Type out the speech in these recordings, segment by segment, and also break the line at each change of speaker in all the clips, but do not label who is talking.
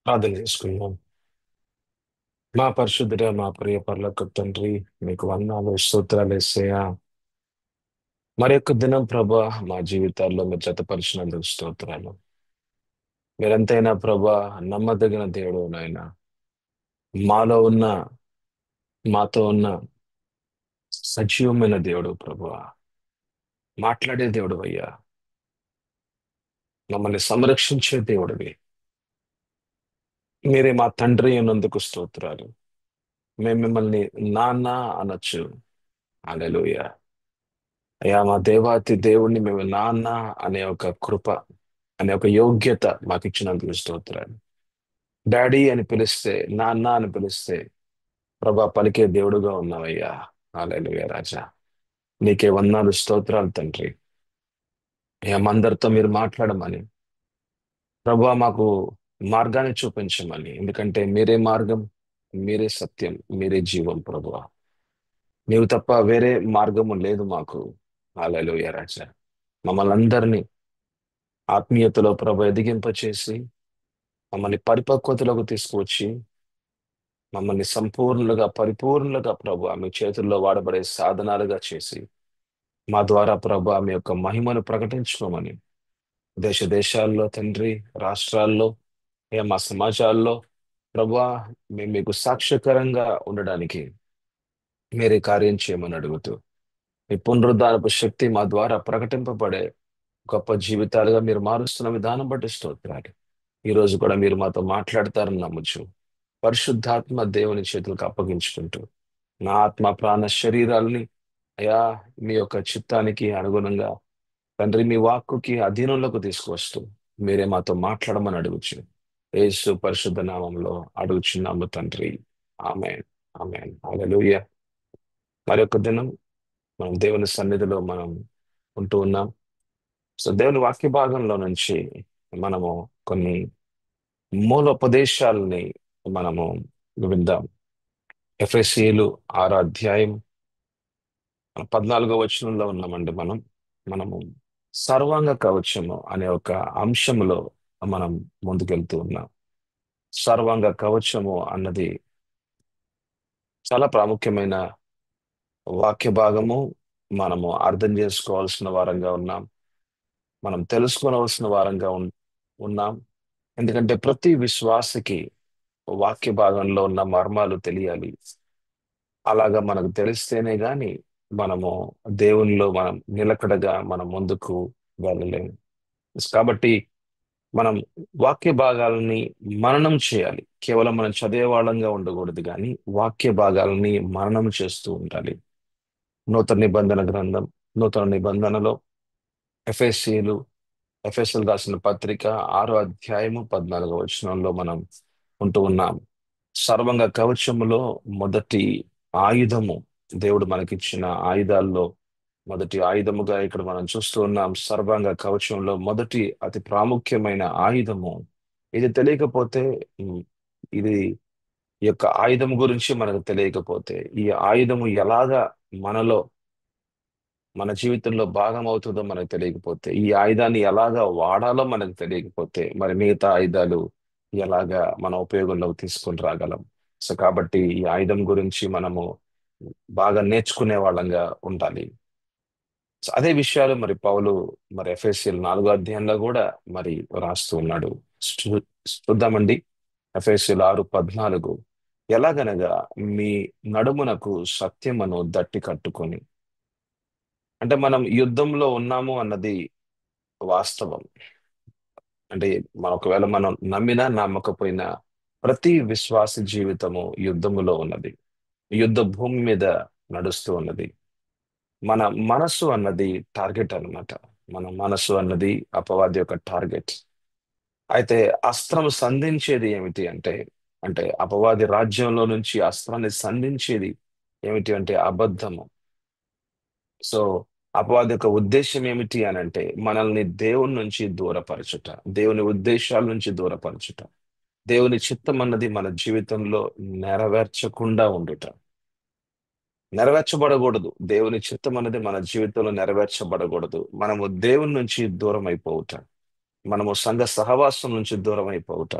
ప్రార్థన చేసుకుందాం. మా పరిశుద్ధుడ, మా ప్రియ పరలోక తండ్రి, మీకు వందనాలు, స్తోత్రాలు యేసయ్యా. మరి యొక్క దినం ప్రభా మా జీవితాల్లో మీరు జతపరిచినందుకు స్తోత్రాలు. మీరంతైనా ప్రభా నమ్మదగిన దేవుడు నాయన. మాలో ఉన్న, మాతో ఉన్న సజీవమైన దేవుడు ప్రభా. మాట్లాడే దేవుడు అయ్యా. మమ్మల్ని సంరక్షించే దేవుడివి. మీరే మా తండ్రి అన్నందుకు స్తోత్రాలు. మేము మిమ్మల్ని నాన్న అనొచ్చు. హల్లెలూయా. అయ్యా, మా దేవాతి దేవుణ్ణి మేము నాన్న అనే ఒక కృప, అనే ఒక యోగ్యత మాకు ఇచ్చినందుకు స్తోత్రాలు. డాడీ అని పిలిస్తే, నాన్న అని పిలిస్తే ప్రభా పలికే దేవుడుగా ఉన్నావయ్యా. హల్లెలూయా రాజా. నీకే వందనాలు, స్తోత్రాలు తండ్రి. అయ్యా, మా అందరితో మీరు మాట్లాడమని, ప్రభా మాకు మార్గాన్ని చూపించమని, ఎందుకంటే మీరే మార్గం, మీరే సత్యం, మీరే జీవం ప్రభువా. నీవు తప్ప వేరే మార్గము లేదు మాకు. హల్లెలూయా రాజా. మమ్మల్ని అందరినీ ఆత్మీయతలో ప్రభు ఎదిగింపచేసి మమ్మల్ని పరిపక్వతలోకి తీసుకువచ్చి మమ్మల్ని సంపూర్ణులుగా పరిపూర్ణులుగా ప్రభు మీ చేతుల్లో వాడబడే సాధనాలుగా చేసి మా ద్వారా ప్రభు మీ యొక్క మహిమను ప్రకటించుకోమని దేశ దేశాల్లో తండ్రి, రాష్ట్రాల్లో, మా సమాజాల్లో ప్రభా మేము మీకు సాక్ష్యకరంగా ఉండడానికి మీరే కార్యం చేయమని అడుగుతూ మీ పునరుద్ధారపు శక్తి మా ద్వారా ప్రకటింపబడే గొప్ప జీవితాలుగా మీరు మారుస్తున్న విధానం బట్టి స్తోత్రాలు. ఈ రోజు కూడా మీరు మాతో మాట్లాడతారని నమ్మచ్చు. పరిశుద్ధాత్మ దేవుని చేతులకు అప్పగించుకుంటూ నా ఆత్మ ప్రాణ శరీరాలని అయా మీ యొక్క చిత్తానికి అనుగుణంగా తండ్రి మీ వాక్కుకి అధీనంలోకి తీసుకువస్తూ మీరే మాతో మాట్లాడమని అడుగుచు యేసు పరిశుద్ధ నామంలో అడుగుచున్నాము తండ్రి. ఆమేన్. ఆమేన్. హల్లెలూయా. మరి యొక్క దినం మనం దేవుని సన్నిధిలో మనం ఉంటూ ఉన్నాం. సో దేవుని వాక్య భాగంలో నుంచి మనము కొన్ని మూలోపదేశాలని మనము విందాం. ఎఫెసీయులు 6 అధ్యాయం 14 వచనంలో ఉన్నామండి. మనము సర్వాంగ కవచము అనే ఒక అంశంలో మనం ముందుకెళ్తూ ఉన్నాం. సర్వాంగ కవచము అన్నది చాలా ప్రాముఖ్యమైన వాక్య భాగము. మనము అర్థం చేసుకోవాల్సిన వారంగా ఉన్నాం. మనం తెలుసుకోవాల్సిన వారంగా ఉన్నాం. ఎందుకంటే ప్రతి విశ్వాసకి వాక్య భాగంలో ఉన్న మర్మాలు తెలియాలి. అలాగా మనకు తెలిస్తేనే గాని మనము దేవునిలో మనం నిలకడగా మనం ముందుకు వెళ్ళలేము. కాబట్టి మనం వాక్య భాగాలని మననం చేయాలి. కేవలం మనం చదివే వాళ్ళంగా ఉండకూడదు, కానీ వాక్య భాగాలని మననం చేస్తూ ఉండాలి. నూతన నిబంధన గ్రంథం, నూతన నిబంధనలో ఎఫెసీయులు ఎఫెసీయులు రాసిన పత్రిక 6 అధ్యాయము 14 వచనంలో మనం ఉంటూ ఉన్నాం. సర్వంగ కవచములో మొదటి ఆయుధము, దేవుడు మనకిచ్చిన ఆయుధాల్లో మొదటి ఆయుధముగా ఇక్కడ మనం చూస్తూ ఉన్నాం. సర్వాంగ కవచంలో మొదటి అతి ప్రాముఖ్యమైన ఆయుధము. ఇది తెలియకపోతే ఉమ్, ఇది ఈ యొక్క ఆయుధం గురించి మనకు తెలియకపోతే, ఈ ఆయుధము ఎలాగా మనలో మన జీవితంలో భాగం అవుతుందో మనకు తెలియకపోతే, ఈ ఆయుధాన్ని ఎలాగా వాడాలో మనకు తెలియకపోతే, మరి మిగతా ఆయుధాలు ఎలాగా మన ఉపయోగంలోకి తీసుకొని రాగలం? సో కాబట్టి ఈ ఆయుధం గురించి మనము బాగా నేర్చుకునే వాళ్ళంగా ఉండాలి. సో అదే విషయాలు మరి పౌలు మరి ఎఫెసీయులు 4 అధ్యాయంలో కూడా మరి రాస్తూ ఉన్నాడు. చూద్దామండి. ఎఫెసీయులు 6:14. ఎలాగనగా మీ నడుమునకు సత్యమును దట్టి కట్టుకొని, అంటే మనం యుద్ధంలో ఉన్నాము అన్నది వాస్తవం. అంటే ఒకవేళ మనం నమ్మినా నమ్మకపోయినా ప్రతి విశ్వాస జీవితము యుద్ధములో ఉన్నది. యుద్ధ భూమి మీద నడుస్తూ ఉన్నది. మన మనస్సు అన్నది టార్గెట్ అన్నమాట. మన మనస్సు అన్నది అపవాది యొక్క టార్గెట్. అయితే అస్త్రం సంధించేది ఏమిటి అంటే, అంటే అపవాది రాజ్యంలో నుంచి అస్త్రాన్ని సంధించేది ఏమిటి అంటే అబద్ధము. సో అపవాది యొక్క ఉద్దేశం ఏమిటి అని అంటే మనల్ని దేవుని నుంచి దూరపరచుట, దేవుని ఉద్దేశాల నుంచి దూరపరచుట, దేవుని చిత్తం అన్నది మన జీవితంలో నెరవేర్చకుండా ఉండుట. నెరవేర్చబడకూడదు. దేవుని చిత్తం అనేది మన జీవితంలో నెరవేర్చబడకూడదు. మనము దేవుని నుంచి దూరం అయిపోవుట, మనము సంఘ సహవాసం నుంచి దూరం అయిపోవుట,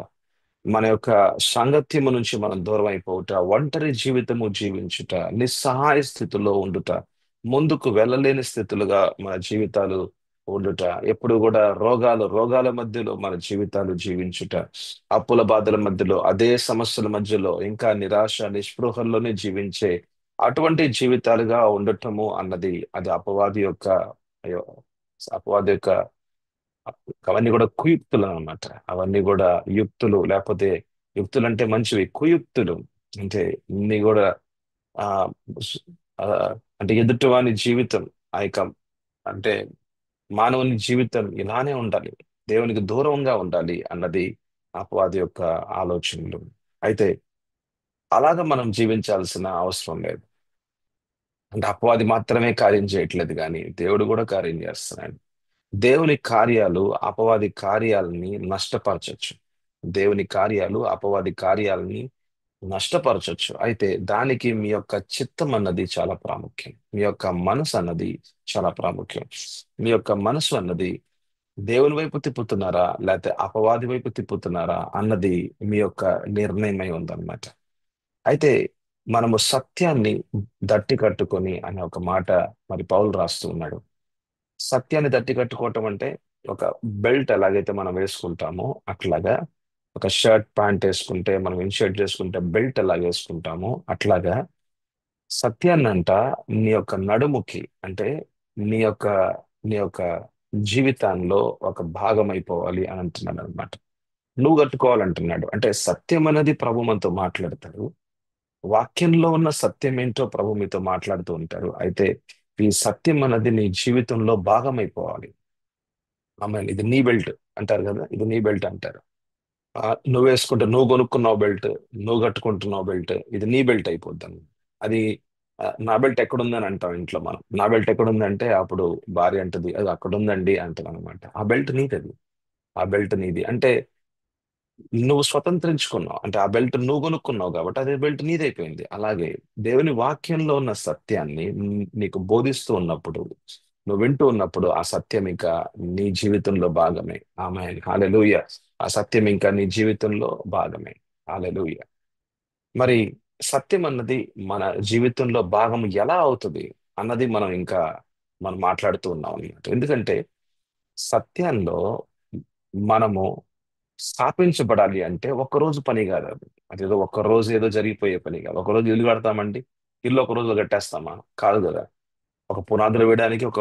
మన యొక్క సాంగత్యము నుంచి మనం దూరం అయిపోవుట, ఒంటరి జీవితము జీవించుట, నిస్సహాయ స్థితిలో ఉండుట, ముందుకు వెళ్ళలేని స్థితులుగా మన జీవితాలు ఉండుట, ఎప్పుడు కూడా రోగాల మధ్యలో మన జీవితాలు జీవించుట, అప్పుల బాధల మధ్యలో, అదే సమస్యల మధ్యలో ఇంకా నిరాశ నిస్పృహల్లోనే జీవించే అటువంటి జీవితాలుగా ఉండటము అన్నది అది అయ్యో, అపవాది యొక్క అవన్నీ కూడా కుయుక్తులు అన్నమాట. అవన్నీ కూడా యుక్తులు, లేకపోతే యుక్తులు అంటే మంచివి, కుయుక్తులు అంటే ఇన్ని కూడా ఆ స్- ఆ, అంటే ఎదుటివాని జీవితం ఆ యొక్క అంటే మానవుని జీవితం ఇలానే ఉండాలి, దేవునికి దూరంగా ఉండాలి అన్నది అపవాది యొక్క ఆలోచనలు. అయితే అలాగ మనం జీవించాల్సిన అవసరం లేదు. అంటే అపవాది మాత్రమే కార్యం చేయట్లేదు, కానీ దేవుడు కూడా కార్యం చేస్తున్నాడు. దేవుని కార్యాలు అపవాది కార్యాలని నష్టపరచొచ్చు. దేవుని కార్యాలు అపవాది కార్యాలని నష్టపరచొచ్చు. అయితే దానికి మీ యొక్క చిత్తం అన్నది చాలా ప్రాముఖ్యం. మీ యొక్క మనసు అన్నది చాలా ప్రాముఖ్యం. మీ యొక్క మనసు అన్నది దేవుని వైపు తిప్పుతున్నారా, లేకపోతే అపవాది వైపు తిప్పుతున్నారా అన్నది మీ యొక్క నిర్ణయమై ఉందన్నమాట. అయితే మనము సత్యాన్ని దట్టి కట్టుకొని అనే ఒక మాట మరి పౌలు రాస్తూ ఉన్నాడు. సత్యాన్ని దట్టి కట్టుకోవటం అంటే ఒక బెల్ట్ ఎలాగైతే మనం వేసుకుంటామో అట్లాగా, ఒక షర్ట్ ప్యాంట్ వేసుకుంటే మనం ఇన్షర్ట్ చేసుకుంటే బెల్ట్ ఎలాగ వేసుకుంటామో అట్లాగా సత్యాన్నంట నీ యొక్క నడుముకి, అంటే నీ యొక్క నీ యొక్క జీవితాల్లో ఒక భాగం అయిపోవాలి అని అంటున్నాడు అనమాట. నువ్వు కట్టుకోవాలంటున్నాడు. అంటే సత్యం అనేది ప్రభు మనతో మాట్లాడతాడు. వాక్యంలో ఉన్న సత్యం ఏంటో ప్రభు మీతో మాట్లాడుతూ ఉంటారు. అయితే ఈ సత్యం అనేది నీ జీవితంలో భాగం అయిపోవాలి. ఆమె ఇది నీ బెల్ట్ అంటారు కదా, ఇది నీ బెల్ట్ అంటారు. నువ్వు వేసుకుంటే, నువ్వు కొనుక్కున్నావు బెల్ట్, నువ్వు కట్టుకుంటున్నావు బెల్ట్, ఇది నీ బెల్ట్ అయిపోద్దాం. అది నా బెల్ట్ ఎక్కడుందని అంటాం ఇంట్లో మనం. నా బెల్ట్ ఎక్కడుందంటే అప్పుడు భార్య అంటది, అది అక్కడ ఉందండి అంటాం అనమాట. ఆ బెల్ట్ నీది అది. ఆ బెల్ట్ నీది అంటే నువ్వు స్వతంత్రించుకున్నావు, అంటే ఆ బెల్ట్ నువ్వు కొనుక్కున్నావు కాబట్టి అదే బెల్ట్ నీదైపోయింది. అలాగే దేవుని వాక్యంలో ఉన్న సత్యాన్ని నీకు బోధిస్తూ ఉన్నప్పుడు, నువ్వు వింటూ ఉన్నప్పుడు ఆ సత్యం ఇంకా నీ జీవితంలో భాగమే. ఆమె హల్లెలూయా. ఆ సత్యం ఇంకా నీ జీవితంలో భాగమే. హల్లెలూయా. మరి సత్యం అన్నది మన జీవితంలో భాగం ఎలా అవుతుంది అన్నది మనం మాట్లాడుతూ ఉన్నాం అన్నమాట. ఎందుకంటే సత్యాల్లో మనము స్థాపించబడాలి అంటే ఒక్కరోజు పని కాదు అది. అదేదో ఒక్కరోజు ఏదో జరిగిపోయే పని కాదు. ఒకరోజు ఇల్లు కడతామండి, ఇల్లు ఒక రోజులో కట్టేస్తామా? కాదు కదా. ఒక పునాదులు వేయడానికి ఒక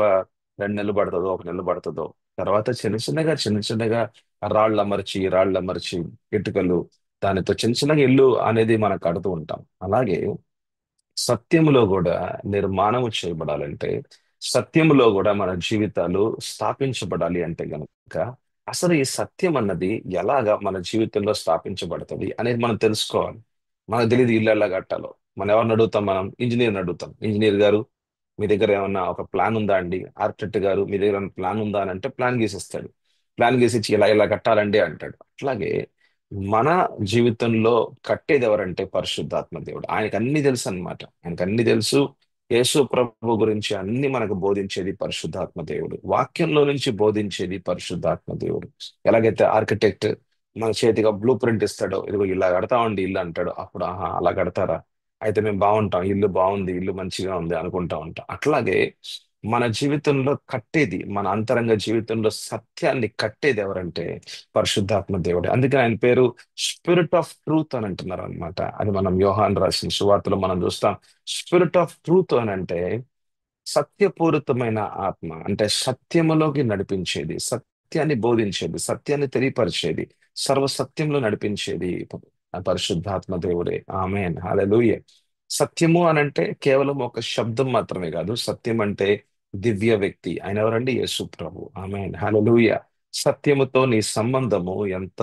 2 నెలలు పడుతుందో, 1 నెల పడుతుందో, తర్వాత చిన్న చిన్నగా రాళ్ళు అమర్చి ఇటుకలు, దానితో చిన్న చిన్నగా ఇల్లు అనేది మనం కడుతూ ఉంటాం. అలాగే సత్యములో కూడా నిర్మాణము చేయబడాలంటే, సత్యములో కూడా మన జీవితాలు స్థాపించబడాలి అంటే గనుక అసలు ఈ సత్యం అన్నది ఎలాగా మన జీవితంలో స్థాపించబడుతుంది అనేది మనం తెలుసుకోవాలి. మనకు తెలియదు ఇల్లు ఎలా కట్టాలో. మనం ఎవరిని అడుగుతాం? మనం ఇంజనీర్ని అడుగుతాం. ఇంజనీర్ గారు, మీ దగ్గర ఏమన్నా ఒక ప్లాన్ ఉందా అండి? ఆర్కిటెక్ట్ గారు, మీ దగ్గర ఏమైనా ప్లాన్ ఉందా అని అంటే ప్లాన్ గీసిస్తాడు. ప్లాన్ గీసి ఇచ్చి ఇలా ఇలా కట్టాలండి అంటాడు. అట్లాగే మన జీవితంలో కట్టేది ఎవరంటే పరిశుద్ధాత్మ దేవుడు. ఆయనకు అన్ని తెలుసు అన్నమాట. ఆయనకు అన్ని తెలుసు. యేసు ప్రభు గురించి అన్ని మనకు బోధించేది పరిశుద్ధాత్మ దేవుడు. వాక్యంలో నుంచి బోధించేది పరిశుద్ధాత్మ దేవుడు. ఎలాగైతే ఆర్కిటెక్ట్ మన చేతిగా బ్లూ ప్రింట్ ఇస్తాడో, ఇదిగో ఇలా కడతామండి ఇల్లు అంటాడు, అప్పుడు ఆహా అలా కడతారా, అయితే మేము బాగుంటాం, ఇల్లు బాగుంది, ఇల్లు మంచిగా ఉంది అనుకుంటా ఉంటాం. అట్లాగే మన జీవితంలో కట్టేది, మన అంతరంగ జీవితంలో సత్యాన్ని కట్టేది ఎవరంటే పరిశుద్ధాత్మ దేవుడే. అందుకే ఆయన పేరు స్పిరిట్ ఆఫ్ ట్రూత్ అని అంటున్నారు అనమాట. అది మనం యోహాన్ రాసిన సువార్తలో మనం చూస్తాం. స్పిరిట్ ఆఫ్ ట్రూత్ అని అంటే సత్యపూరితమైన ఆత్మ, అంటే సత్యములోకి నడిపించేది, సత్యాన్ని బోధించేది, సత్యాన్ని తెలియపరిచేది, సర్వ సత్యంలో నడిపించేది పరిశుద్ధాత్మ దేవుడే. ఆమేన్ హల్లెలూయా. సత్యము అని అంటే కేవలం ఒక శబ్దం మాత్రమే కాదు. సత్యం అంటే దివ్య వ్యక్తి. ఆయన ఎవరండి? యేసు ప్రభు. ఆమేన్ హల్లెలూయా. సత్యముతో నీ సంబంధము ఎంత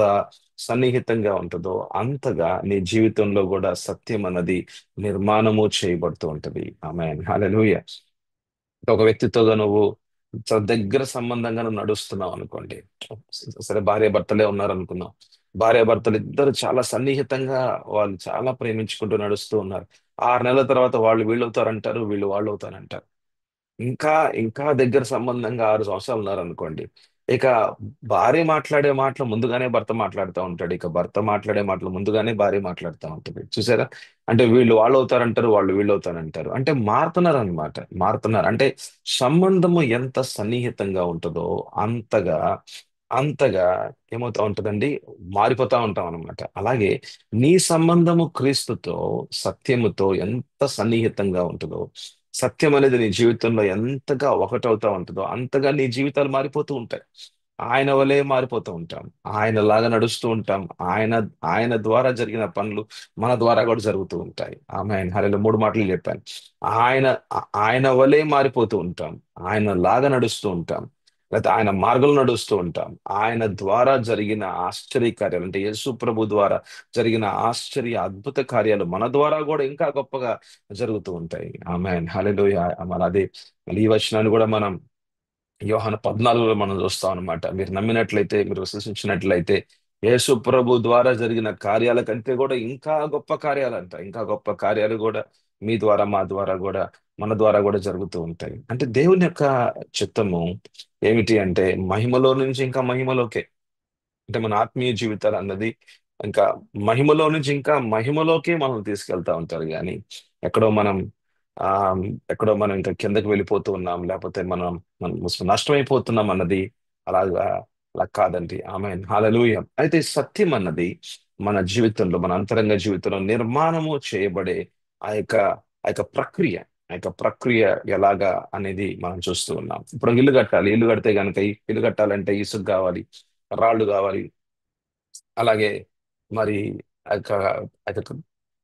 సన్నిహితంగా ఉంటుందో అంతగా నీ జీవితంలో కూడా సత్యం అన్నది నిర్మాణము చేయబడుతూ ఉంటది. ఆమేన్ హల్లెలూయా. ఒక వ్యక్తితో నువ్వు చాలా దగ్గర సంబంధంగా నువ్వు నడుస్తున్నావు అనుకోండి. సరే, భార్య భర్తలే ఉన్నారు అనుకుందాం. భార్య భర్తలు ఇద్దరు చాలా సన్నిహితంగా, వాళ్ళు చాలా ప్రేమించుకుంటూ నడుస్తూ ఉన్నారు. 6 నెలల తర్వాత వాళ్ళు వీళ్ళు అవుతారంటారు, వీళ్ళు వాళ్ళు అవుతారంటారు. ఇంకా ఇంకా దగ్గర సంబంధంగా 6 సంవత్సరాలు ఉన్నారు అనుకోండి. ఇక భార్య మాట్లాడే మాటలు ముందుగానే భర్త మాట్లాడుతూ ఉంటాడు. ఇక భర్త మాట్లాడే మాటలు ముందుగానే భార్య మాట్లాడుతూ ఉంటుంది. చూసారా? అంటే వీళ్ళు వాళ్ళు అవుతారంటారు, వాళ్ళు వీళ్ళు అవుతారంటారు. అంటే మారుతున్నారు అనమాట. మారుతున్నారు అంటే సంబంధము ఎంత సన్నిహితంగా ఉంటుందో అంతగా అంతగా ఏమవుతా ఉంటుందండి, మారిపోతా ఉంటాం అనమాట. అలాగే నీ సంబంధము క్రీస్తుతో, సత్యముతో ఎంత సన్నిహితంగా ఉంటుందో, సత్యం అనేది నీ జీవితంలో ఎంతగా ఒకటవుతా ఉంటుందో అంతగా నీ జీవితాలు మారిపోతూ ఉంటాయి. ఆయన వలే మారిపోతూ ఉంటాం. ఆయనలాగా నడుస్తూ ఉంటాం. ఆయన ఆయన ద్వారా జరిగిన పనులు మన ద్వారా కూడా జరుగుతూ ఉంటాయి. ఆమె హల్లెలూయా, 3 మాటలు చెప్పాను. ఆయన ఆయన వలే మారిపోతూ ఉంటాం. ఆయన లాగా నడుస్తూ ఉంటాం. లేకపోతే ఆయన మార్గంలో నడుస్తూ ఉంటాం. ఆయన ద్వారా జరిగిన ఆశ్చర్య కార్యాలు అంటే యేసు ప్రభు ద్వారా జరిగిన ఆశ్చర్య అద్భుత కార్యాలు మన ద్వారా కూడా ఇంకా గొప్పగా జరుగుతూ ఉంటాయి. ఆమేన్ హల్లెలూయా. మరి అదే మళ్ళీ ఈ వచనాన్ని కూడా మనం యోహాను 14లో మనం చూస్తాం అనమాట. మీరు నమ్మినట్లయితే, మీరు విశ్వసించినట్లయితే యేసు ప్రభు ద్వారా జరిగిన కార్యాల కంటే కూడా ఇంకా గొప్ప కార్యాలంట. ఇంకా గొప్ప కార్యాలు కూడా మీ ద్వారా, మా ద్వారా కూడా, మన ద్వారా కూడా జరుగుతూ ఉంటాయి. అంటే దేవుని యొక్క చిత్తము ఏమిటి అంటే మహిమలో నుంచి ఇంకా మహిమలోకే. అంటే మన ఆత్మీయ జీవితాలు అన్నది ఇంకా మహిమలో నుంచి ఇంకా మహిమలోకే మనం తీసుకెళ్తా ఉంటారు. కానీ ఎక్కడో మనం ఆ ఎక్కడో మనం ఇంకా కిందకి వెళ్ళిపోతూ ఉన్నాం, లేకపోతే మనం నష్టమైపోతున్నాం అన్నది అలాగా అలా కాదండి. ఆమె హల్లెలూయా. అయితే సత్యం అన్నది మన జీవితంలో, మన అంతరంగ జీవితంలో నిర్మాణము చేయబడే ఆ యొక్క ఆ యొక్క ప్రక్రియ ఎలాగా అనేది మనం చూస్తూ ఉన్నాం. ఇప్పుడు ఇల్లు కట్టాలి. ఇల్లు కడితే గనక ఇల్లు కట్టాలంటే ఇసుక కావాలి, రాళ్ళు కావాలి, అలాగే మరి ఆ యొక్క ఆ యొక్క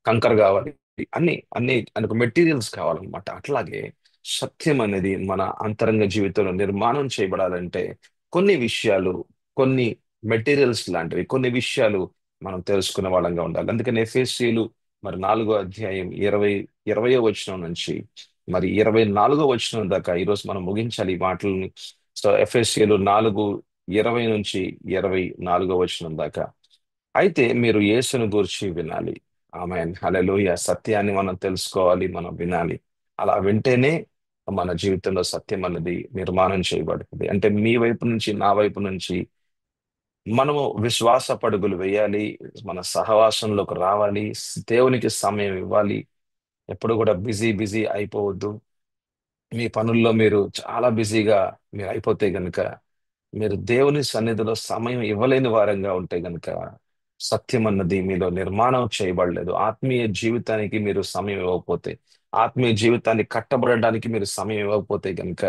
కంకర కావాలి, అన్ని అన్ని అందుకు మెటీరియల్స్ కావాలన్నమాట. అట్లాగే సత్యం అనేది మన అంతరంగ జీవితంలో నిర్మాణం చేయబడాలంటే కొన్ని విషయాలు, కొన్ని మెటీరియల్స్ లాంటివి, కొన్ని విషయాలు మనం తెలుసుకునే వాళ్ళంగా ఉండాలి. అందుకని ఎఫెసీయులు మరి 4వ అధ్యాయం 20వ వచనం నుంచి మరి 24వ వచనం దాకా ఈరోజు మనం ముగించాలి ఈ మాటలని. సో ఎఫెసీయులు 4:20 నుంచి 24వ వచనం దాకా. అయితే మీరు యేసును గూర్చి వినాలి. ఆమేన్ హల్లెలూయా. సత్యాన్ని మనం తెలుసుకోవాలి, మనం వినాలి. అలా వింటేనే మన జీవితంలో సత్యం అన్నది నిర్మాణం చేయబడుతుంది. అంటే మీ వైపు నుంచి, నా వైపు నుంచి మనము విశ్వాస పరుగులు వేయాలి. మన సహవాసంలోకి రావాలి. దేవునికి సమయం ఇవ్వాలి. ఎప్పుడు కూడా బిజీ బిజీ అయిపోవద్దు. మీ పనుల్లో మీరు చాలా బిజీగా మీరు అయిపోతే గనుక, మీరు దేవుని సన్నిధిలో సమయం ఇవ్వలేని వారంగా ఉంటే గనుక సత్యం అన్నది మీలో నిర్మాణం చేయబడలేదు. ఆత్మీయ జీవితానికి మీరు సమయం ఇవ్వకపోతే, ఆత్మీయ జీవితాన్ని కట్టబడడానికి మీరు సమయం ఇవ్వకపోతే గనుక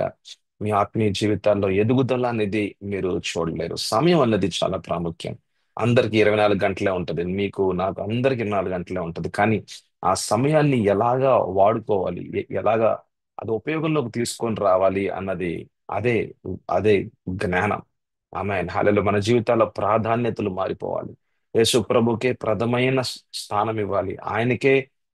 మీ ఆత్మీయ జీవితాల్లో ఎదుగుదల అనేది మీరు చూడలేరు. సమయం అన్నది చాలా ప్రాముఖ్యం. అందరికి 24 గంటలే ఉంటది. మీకు నాకు అందరికి 24 గంటలే ఉంటది. కానీ ఆ సమయాన్ని ఎలాగా వాడుకోవాలి, ఎలాగా అది ఉపయోగంలోకి తీసుకొని రావాలి అన్నది అదే అదే జ్ఞానం. ఆమేన్ హల్లెలూయా. మన జీవితాల్లో ప్రాధాన్యతలు మారిపోవాలి. యేసు ప్రభుకే ప్రథమైన స్థానం ఇవ్వాలి.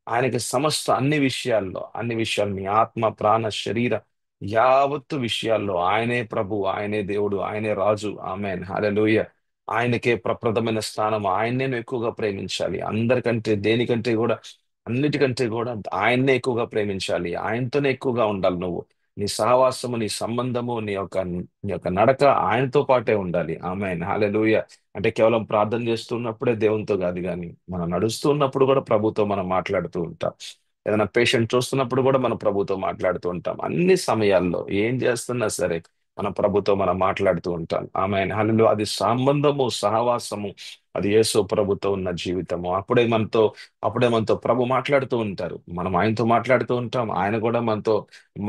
ఆయనకి సమస్త అన్ని విషయాలు మీ ఆత్మ, ప్రాణ, శరీర యావత్తు విషయాల్లో ఆయనే ప్రభు, ఆయనే దేవుడు, ఆయనే రాజు. ఆమేన్ హల్లెలూయా. ఆయనకే ప్రప్రథమైన స్థానం. ఆయన్నే నువ్వు ఎక్కువగా ప్రేమించాలి. అందరికంటే, దేనికంటే కూడా, అన్నిటికంటే కూడా ఆయన్నే ఎక్కువగా ప్రేమించాలి. ఆయనతోనే ఎక్కువగా ఉండాలి నువ్వు. నీ సహవాసము, నీ సంబంధము, నీ యొక్క నడక ఆయనతో పాటే ఉండాలి. ఆమేన్ హల్లెలూయా. అంటే కేవలం ప్రార్థన చేస్తున్నప్పుడే దేవునితో కాదు, కానీ మనం నడుస్తూ ఉన్నప్పుడు కూడా ప్రభుతో మనం మాట్లాడుతూ ఉంటాం. ఏదైనా పేషెంట్ చూస్తున్నప్పుడు కూడా మనం ప్రభుతో మాట్లాడుతూ ఉంటాం. అన్ని సమయాల్లో ఏం చేస్తున్నా సరే మన ప్రభుతో మనం మాట్లాడుతూ ఉంటాం. ఆమేన్ హల్లెలూయా. అది సంబంధము, సహవాసము, అది యేసు ప్రభుతో ఉన్న జీవితము. అప్పుడే మనతో ప్రభు మాట్లాడుతూ ఉంటారు. మనం ఆయనతో మాట్లాడుతూ ఉంటాం. ఆయన కూడా మనతో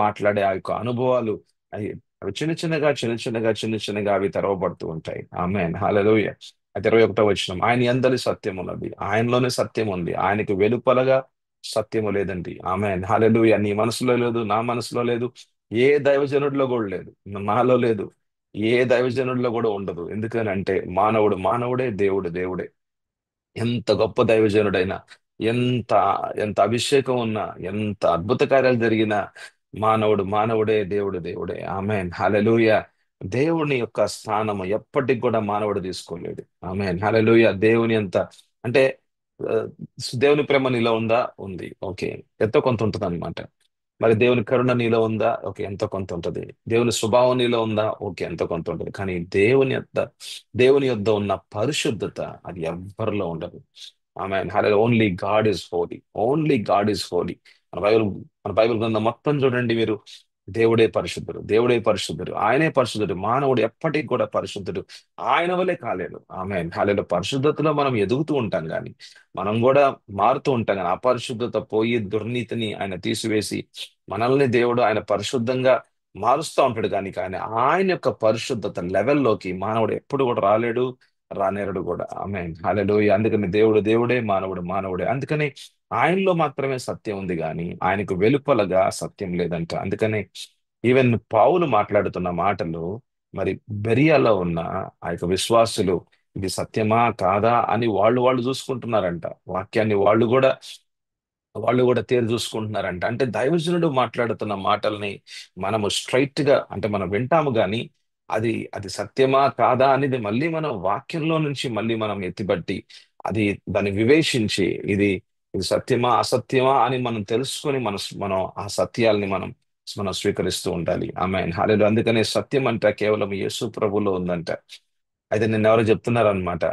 మాట్లాడే ఆ యొక్క అనుభవాలు అవి అవి చిన్న చిన్నగా అవి తెరవబడుతూ ఉంటాయి. ఆమేన్ హల్లెలూయా. అయితే 21వ వచనం, ఆయన యందలి సత్యం ఉన్నది, ఆయనలోనే సత్యం ఉంది, ఆయనకి వెలుపలగా సత్యము లేదండి. ఆమేన్ హల్లెలూయా. నీ మనసులో లేదు, నా మనసులో లేదు, ఏ దైవజనుడిలో కూడా లేదు, నాలో లేదు, ఏ దైవజనుడిలో కూడా ఉండదు. ఎందుకనంటే మానవుడు మానవుడే, దేవుడు దేవుడే. ఎంత గొప్ప దైవజనుడైనా, ఎంత ఎంత అభిషేకం ఉన్నా, ఎంత అద్భుత కార్యాలు జరిగినా మానవుడు మానవుడే, దేవుడు దేవుడే. ఆమేన్ హల్లెలూయా. దేవుని యొక్క స్థానము ఎప్పటికి కూడా మానవుడు తీసుకోలేడు. ఆమేన్ హల్లెలూయా. దేవుని అంత అంటే ఆ, దేవుని ప్రేమ నీలో ఉందా? ఉంది. ఓకే. ఎంతో కొంత ఉంటుంది అనమాట. మరి దేవుని కరుణ నీలో ఉందా? ఓకే, ఎంతో కొంత ఉంటుంది. దేవుని స్వభావం నీలో ఉందా? ఓకే, ఎంతో కొంత ఉంటుంది. కానీ దేవుని యొద్ద ఉన్న పరిశుద్ధత అది ఎవ్వరిలో ఉండదు. ఆమె only God is holy. Only God is holy. మన బైబిల్ మన బైబిల్ గ్రంథం మొత్తం చూడండి మీరు. దేవుడే పరిశుద్ధుడు, దేవుడే పరిశుద్ధుడు, ఆయనే పరిశుద్ధుడు. మానవుడు ఎప్పటికి కూడా పరిశుద్ధుడు ఆయన వలే కాలేడు. ఆమె హాలేలు. పరిశుద్ధతలో మనం ఎదుగుతూ ఉంటాం కానీ, మనం కూడా మారుతూ ఉంటాం కానీ, అపరిశుద్ధత పోయి దుర్నీతిని ఆయన తీసివేసి మనల్ని దేవుడు ఆయన పరిశుద్ధంగా మారుస్తూ ఉంటాడు. కానీ ఆయన యొక్క పరిశుద్ధత లెవెల్లోకి మానవుడు ఎప్పుడు కూడా రాలేడు, రానేరడు కూడా. ఆమె హాలేలు. అందుకని దేవుడు దేవుడే, మానవుడు మానవుడే. అందుకని ఆయనలో మాత్రమే సత్యం ఉంది కానీ ఆయనకు వెలుపలగా సత్యం లేదంట. అందుకని ఈవెన్ పౌలు మాట్లాడుతున్న మాటలు మరి బెరియాలో ఉన్న ఆ యొక్క విశ్వాసులు ఇది సత్యమా కాదా అని వాళ్ళు చూసుకుంటున్నారంట. వాక్యాన్ని వాళ్ళు కూడా తేరి చూసుకుంటున్నారంట. అంటే దైవజనుడు మాట్లాడుతున్న మాటల్ని మనము స్ట్రైట్ గా అంటే మనం వింటాము గాని అది అది సత్యమా కాదా అనేది మళ్ళీ మనం వాక్యంలో నుంచి మళ్ళీ మనం ఎత్తిపట్టి అది దాన్ని వివేచించి ఇది ఇది సత్యమా అసత్యమా అని మనం తెలుసుకొని మనం ఆ సత్యాల్ని మనం స్వీకరిస్తూ ఉండాలి. ఆమేన్ హల్లెలూయా. అందుకనే సత్యం అంటే కేవలం యేసు ప్రభులో ఉందంట. అయితే నిన్న ఎవరో చెప్తున్నారనమాట.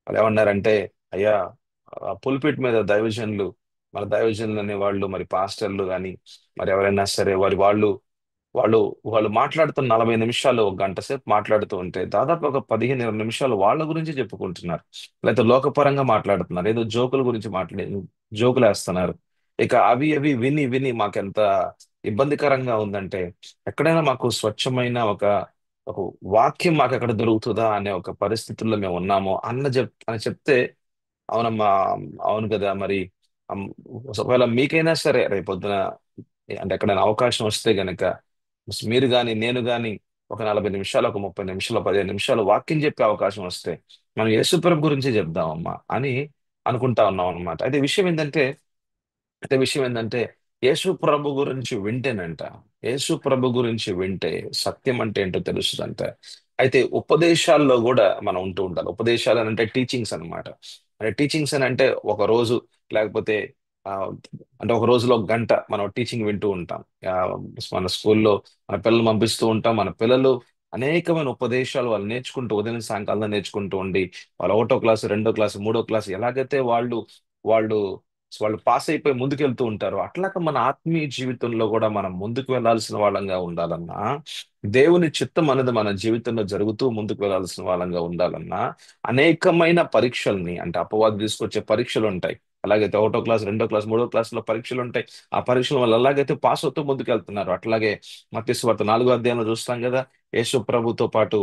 వాళ్ళు ఏమన్నారంటే, అయ్యా, పుల్పిట్ మీద దైవజనులు, మన దైవజనులు అనే వాళ్ళు మరి పాస్టర్లు కానీ మరి ఎవరైనా సరే వాళ్ళు వాళ్ళు మాట్లాడుతున్న 40 నిమిషాలు ఒక గంట సేపు మాట్లాడుతూ ఉంటే దాదాపు ఒక 15 20 నిమిషాలు వాళ్ళ గురించి చెప్పుకుంటున్నారు. లేకపోతే లోకపరంగా మాట్లాడుతున్నారు, ఏదో జోకుల గురించి జోకులు వేస్తున్నారు. ఇక అవి అవి విని విని మాకెంత ఇబ్బందికరంగా ఉందంటే, ఎక్కడైనా మాకు స్వచ్ఛమైన ఒక ఒక వాక్యం మాకు ఎక్కడ దొరుకుతుందా అనే ఒక పరిస్థితుల్లో మేము ఉన్నామో అని చెప్తే, అవునమ్మా, అవును కదా మరి. అమ్, ఒకవేళ మీకైనా సరే రేపొద్దున అంటే ఎక్కడైనా అవకాశం వస్తే గనక మీరు కానీ నేను కానీ ఒక 40 నిమిషాలు, ఒక 30 నిమిషాలు, 15 నిమిషాలు వాక్యం చెప్పే అవకాశం వస్తే మనం యేసుప్రభు గురించి చెప్దామమ్మా అని అనుకుంటా ఉన్నాం అనమాట. అయితే విషయం ఏంటంటే యేసు ప్రభు గురించి వింటేనంట, యేసు ప్రభు గురించి వింటే సత్యం అంటే ఏంటో తెలుస్తుందంట. అయితే ఉపదేశాల్లో కూడా మనం ఉంటూ ఉండాలి. ఉపదేశాలు అని అంటే టీచింగ్స్ అన్నమాట. అంటే టీచింగ్స్ అని అంటే ఒక రోజు, లేకపోతే ఆ, అంటే ఒక రోజులో ఒక గంట మనం టీచింగ్ వింటూ ఉంటాం. ఆ, మన స్కూల్లో మన పిల్లలు పంపిస్తూ ఉంటాం. మన పిల్లలు అనేకమైన ఉపదేశాలు వాళ్ళు నేర్చుకుంటూ ఉదయం సాయంకాలం నేర్చుకుంటూ ఉండి వాళ్ళు 1వ క్లాసు, 2వ క్లాసు, 3వ క్లాసు ఎలాగైతే వాళ్ళు వాళ్ళు పాస్ అయిపోయి ముందుకెళ్తూ ఉంటారు. అట్లాగా మన ఆత్మీయ జీవితంలో కూడా మనం ముందుకు వెళ్ళాల్సిన వాళ్ళంగా ఉండాలన్నా, దేవుని చిత్తం అనేది మన జీవితంలో జరుగుతూ ముందుకు వెళ్ళాల్సిన వాళ్ళంగా ఉండాలన్నా, అనేకమైన పరీక్షల్ని అంటే అపవాది తీసుకొచ్చే పరీక్షలు ఉంటాయి. అలాగైతే 1వ క్లాస్, 2వ క్లాస్, 3వ క్లాసులో పరీక్షలు ఉంటాయి. ఆ పరీక్షల వల్ల అలాగైతే పాస్ అవుతూ ముందుకు వెళ్తున్నారు. అట్లాగే మత్తయి సువార్త 4వ అధ్యాయంలో చూస్తాం కదా, యేసు ప్రభుతో పాటు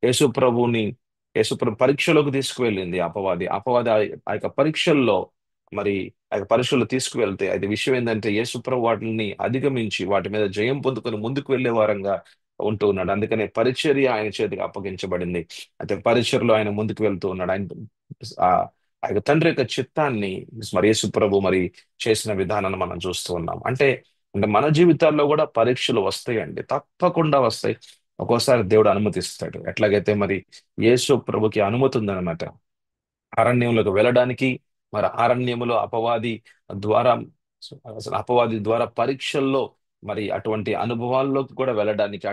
యేసు ప్రభుని యేసు ప్రభు పరీక్షలోకి తీసుకువెళ్ళింది అపవాది ఆ యొక్క పరీక్షల్లో మరి ఆ యొక్క పరీక్షలు తీసుకువెళ్తే అది విషయం ఏంటంటే యేసు ప్రభు వాటిని అధిగమించి వాటి మీద జయం పొందుకొని ముందుకు వెళ్లే వారంగా ఉంటూ ఉన్నాడు. అందుకనే పరిచర్య ఆయన చేతికి అప్పగించబడింది. అయితే పరిచర్లో ఆయన ముందుకు వెళ్తూ ఉన్నాడు. ఆ ఆ యొక్క తండ్రి యొక్క చిత్తాన్ని మరి యేసు ప్రభు మరి చేసిన విధానాన్ని మనం చూస్తూ ఉన్నాం. అంటే మన జీవితాల్లో కూడా పరీక్షలు వస్తాయండి, తప్పకుండా వస్తాయి. ఒక్కోసారి దేవుడు అనుమతిస్తాడు. ఎట్లాగైతే మరి యేసు ప్రభుకి అనుమతి ఉందన్నమాట అరణ్యంలోకి వెళ్ళడానికి. మరి అరణ్యములో ద్వారా అపవాది ద్వారా పరీక్షల్లో మరి అటువంటి అనుభవాల్లోకి కూడా వెళ్ళడానికి,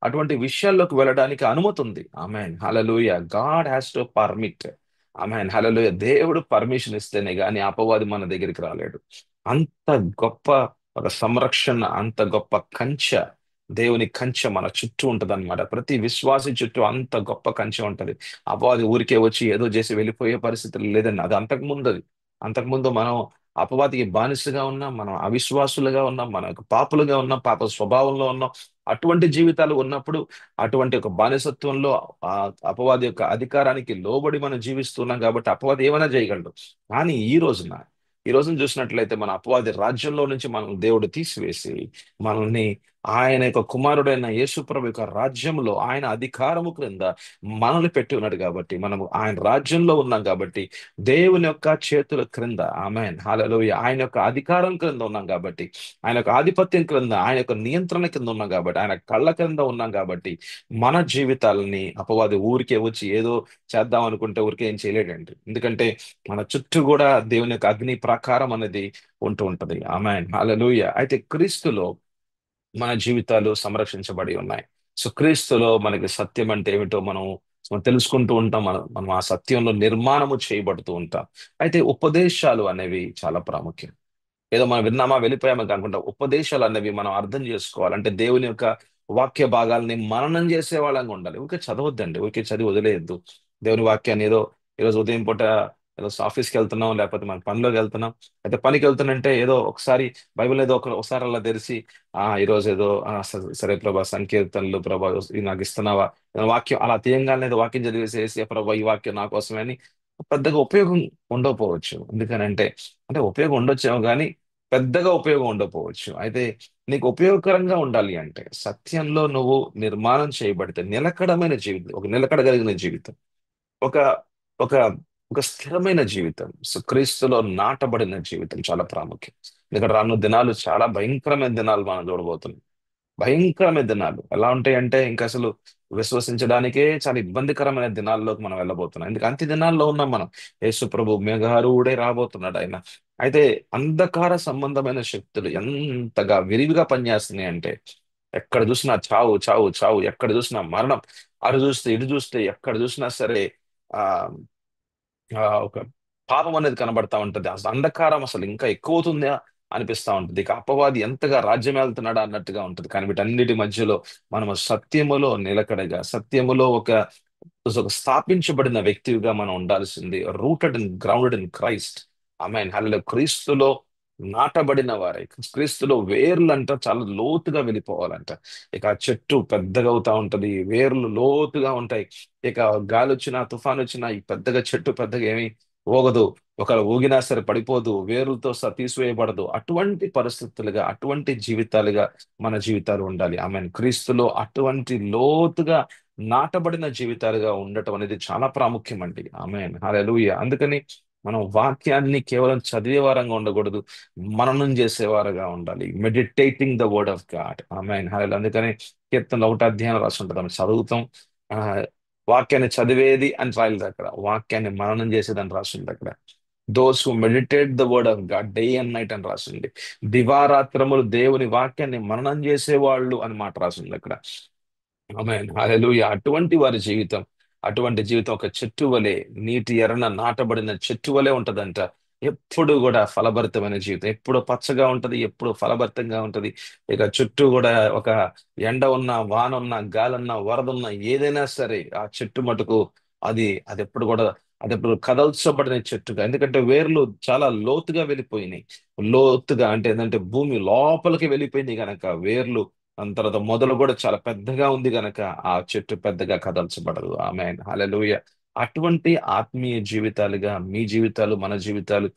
అటువంటి విషయాల్లోకి వెళ్ళడానికి అనుమతి ఉంది. Amen hallelujah. God has to permit. Amen hallelujah. దేవుడు పర్మిషన్ ఇస్తేనే గాని అపవాది మన దగ్గరికి రాలేడు. అంత గొప్ప ఒక సంరక్షణ, అంత గొప్ప కంచె, దేవుని కంచె మన చుట్టూ ఉంటదన్నమాట. ప్రతి విశ్వాసి చుట్టూ అంత గొప్ప కంచె ఉంటది. అపవాది ఊరికే వచ్చి ఏదో చేసి వెళ్ళిపోయే పరిస్థితులు లేదండి. అది అంతకుముందు మనం అపవాదికి బానిసగా ఉన్నాం, మనం అవిశ్వాసులుగా ఉన్నాం, మన యొక్క పాపులుగా ఉన్నాం, పాప స్వభావంలో ఉన్నాం. అటువంటి జీవితాలు ఉన్నప్పుడు అటువంటి ఒక బానిసత్వంలో ఆ అపవాది యొక్క అధికారానికి లోబడి మనం జీవిస్తున్నాం కాబట్టి అపవాది ఏమైనా చేయగలడు. కానీ ఈ రోజున చూసినట్లయితే మన అపవాది రాజ్యంలో నుంచి మనం దేవుడు తీసివేసి మనల్ని ఆయన యొక్క కుమారుడైన యేసుప్రభు యొక్క రాజ్యంలో ఆయన అధికారము క్రింద మనల్ని పెట్టి ఉన్నాడు కాబట్టి మనము ఆయన రాజ్యంలో ఉన్నాం కాబట్టి దేవుని యొక్క చేతుల క్రింద ఆమేన్ హల్లెలూయా ఆయన యొక్క అధికారం క్రింద ఉన్నాం కాబట్టి ఆయన యొక్క ఆధిపత్యం క్రింద ఆయన యొక్క నియంత్రణ కింద ఉన్నాం కాబట్టి ఆయన కళ్ళ క్రింద ఉన్నాం కాబట్టి మన జీవితాలని అపవాది ఊరికే వచ్చి ఏదో చేద్దాం అనుకుంటే ఊరికే ఏం చేయలేడండి. ఎందుకంటే మన చుట్టూ కూడా దేవుని యొక్క అగ్ని ప్రాకారం అనేది ఉంటూ ఉంటది. ఆమేన్ హల్లెలూయా. అయితే క్రీస్తులో మన జీవితాలు సంరక్షించబడి ఉన్నాయి. సో క్రీస్తులో మనకి సత్యం అంటే ఏమిటో మనం తెలుసుకుంటూ ఉంటాం. మనం ఆ సత్యంలో నిర్మాణము చేయబడుతూ ఉంటాం. అయితే ఉపదేశాలు అనేవి చాలా ప్రాముఖ్యం. ఏదో మనం విన్నామా వెళ్ళిపోయామా కాకుండా ఉపదేశాలు అనేవి మనం అర్థం చేసుకోవాలి. అంటే దేవుని యొక్క వాక్య భాగాల్ని మననం చేసే వాళ్ళంగా ఉండాలి. ఊరికే చదవద్దండి, ఊరికే చదివి వదిలేయద్దు. దేవుని వాక్యాన్ని ఏదో ఈరోజు ఉదయం పూట ఏదో ఆఫీస్కి వెళ్తున్నాం, లేకపోతే మన పనిలోకి వెళ్తున్నాం, అయితే పనికి వెళ్తున్నంటే ఏదో ఒకసారి బైబిల్ ఏదో ఒకసారి అలా తెరిచి ఈరోజు ఏదో సరే ప్రభా సంకీర్తనలు ప్రభా ఇది నాకు ఇస్తున్నావా వాక్యం అలా తీయంగానే ఏదో వాక్యం చదివేసేసి ప్రభా ఈ వాక్యం నా కోసమే అని పెద్దగా ఉపయోగం ఉండకపోవచ్చు. ఎందుకనంటే అంటే ఉపయోగం ఉండొచ్చేమో కానీ పెద్దగా ఉపయోగం ఉండకపోవచ్చు. అయితే నీకు ఉపయోగకరంగా ఉండాలి అంటే సత్యంలో నువ్వు నిర్మాణం చేయబడితే నిలకడమైన జీవితం, ఒక నిలకడ కలిగిన జీవితం, ఒక ఒక ఒక స్థిరమైన జీవితం, క్రీస్తులో నాటబడిన జీవితం చాలా ప్రాముఖ్యం. ఎందుకంటే రానున్న దినాలు చాలా భయంకరమైన దినాలు మనం చూడబోతున్నాం. భయంకరమైన దినాలు ఎలా ఉంటాయంటే ఇంకా అసలు విశ్వసించడానికే చాలా ఇబ్బందికరమైన దినాల్లోకి మనం వెళ్ళబోతున్నాం. ఎందుకంటే అంత్య దినాల్లో ఉన్నాం మనం. యేసు ప్రభు మెగారూఢే రాబోతున్నాడు ఆయన. అయితే అంధకార సంబంధమైన శక్తులు ఎంతగా విరివిగా పనిచేస్తున్నాయి అంటే ఎక్కడ చూసినా చావు చావు చావు, ఎక్కడ చూసినా మరణం, అటు చూస్తే ఇటు చూస్తే ఎక్కడ చూసినా సరే ఆ ఒక పాపం అనేది కనబడతా ఉంటది. అసలు అంధకారం అసలు ఇంకా ఎక్కువ అవుతుందా అనిపిస్తా ఉంటది. ఇక అపవాది ఎంతగా రాజ్యం వెళ్తున్నాడా అన్నట్టుగా ఉంటది. కానీ వీటన్నిటి మధ్యలో మనము సత్యములో నిలకడగా, సత్యములో ఒక స్థాపించబడిన వ్యక్తిగా మనం ఉండాల్సింది. Rooted and grounded in Christ. Amen hallelujah. క్రీస్తులో నాటబడిన వారే, క్రీస్తులో వేర్లంట చాలా లోతుగా వెళ్ళిపోవాలంట. ఇక ఆ చెట్టు పెద్దగా అవుతా ఉంటది, వేర్లు లోతుగా ఉంటాయి. ఇక గాలి వచ్చినా తుఫాన్ వచ్చినా ఈ పెద్దగా చెట్టు పెద్దగా ఏమి ఊగదు. ఒకవేళ ఊగినా సరే పడిపోదు, వేర్లతో తీసివేయబడదు. అటువంటి పరిస్థితులుగా, అటువంటి జీవితాలుగా మన జీవితాలు ఉండాలి. క్రీస్తులో అటువంటి లోతుగా నాటబడిన జీవితాలుగా ఉండటం అనేది చాలా ప్రాముఖ్యం అండి. హల్లెలూయా. అందుకని మనం వాక్యాన్ని కేవలం చదివే వారంగా ఉండకూడదు, మననం చేసేవారుగా ఉండాలి. Meditating the word of God. Hallelujah. అందుకని కీర్తనలు 1 అధ్యాయం రాసి ఉంటుంది, మనం చదువుతాం. ఆ వాక్యాన్ని చదివేది అని రాయలేదు అక్కడ, వాక్యాన్ని మననం చేసేది అని రాసింది అక్కడ. Those who meditate the word of God day and night అని రాసింది. దివారాత్రములు దేవుని వాక్యాన్ని మననం చేసేవాళ్ళు అని మాట రాసింది అక్కడ. హల్లెలూయా. అటువంటి జీవితం ఒక చెట్టు వలె, నీటి ఎర్రన నాటబడిన చెట్టు వలె ఉంటదంట. ఎప్పుడు కూడా ఫలభరితమైన జీవితం, ఎప్పుడు పచ్చగా ఉంటది, ఎప్పుడు ఫలభరితంగా ఉంటది. ఇక చుట్టూ కూడా ఒక ఎండ ఉన్నా, వాన ఉన్నా, గాలున్నా, వరద ఉన్నా, ఏదైనా సరే ఆ చెట్టు మటుకు అది ఎప్పుడు కూడా అది ఎప్పుడు కదల్చబడిన చెట్టుగా, ఎందుకంటే వేర్లు చాలా లోతుగా వెళ్ళిపోయినాయి. లోతుగా అంటే ఏంటంటే భూమి లోపలికి వెళ్ళిపోయింది గనక వేర్లు, దాని తర్వాత మొదలు కూడా చాలా పెద్దగా ఉంది గనక ఆ చెట్టు పెద్దగా కదల్చబడదు. హల్లెలూయా. అటువంటి ఆత్మీయ జీవితాలుగా మీ జీవితాలు, మన జీవితాలు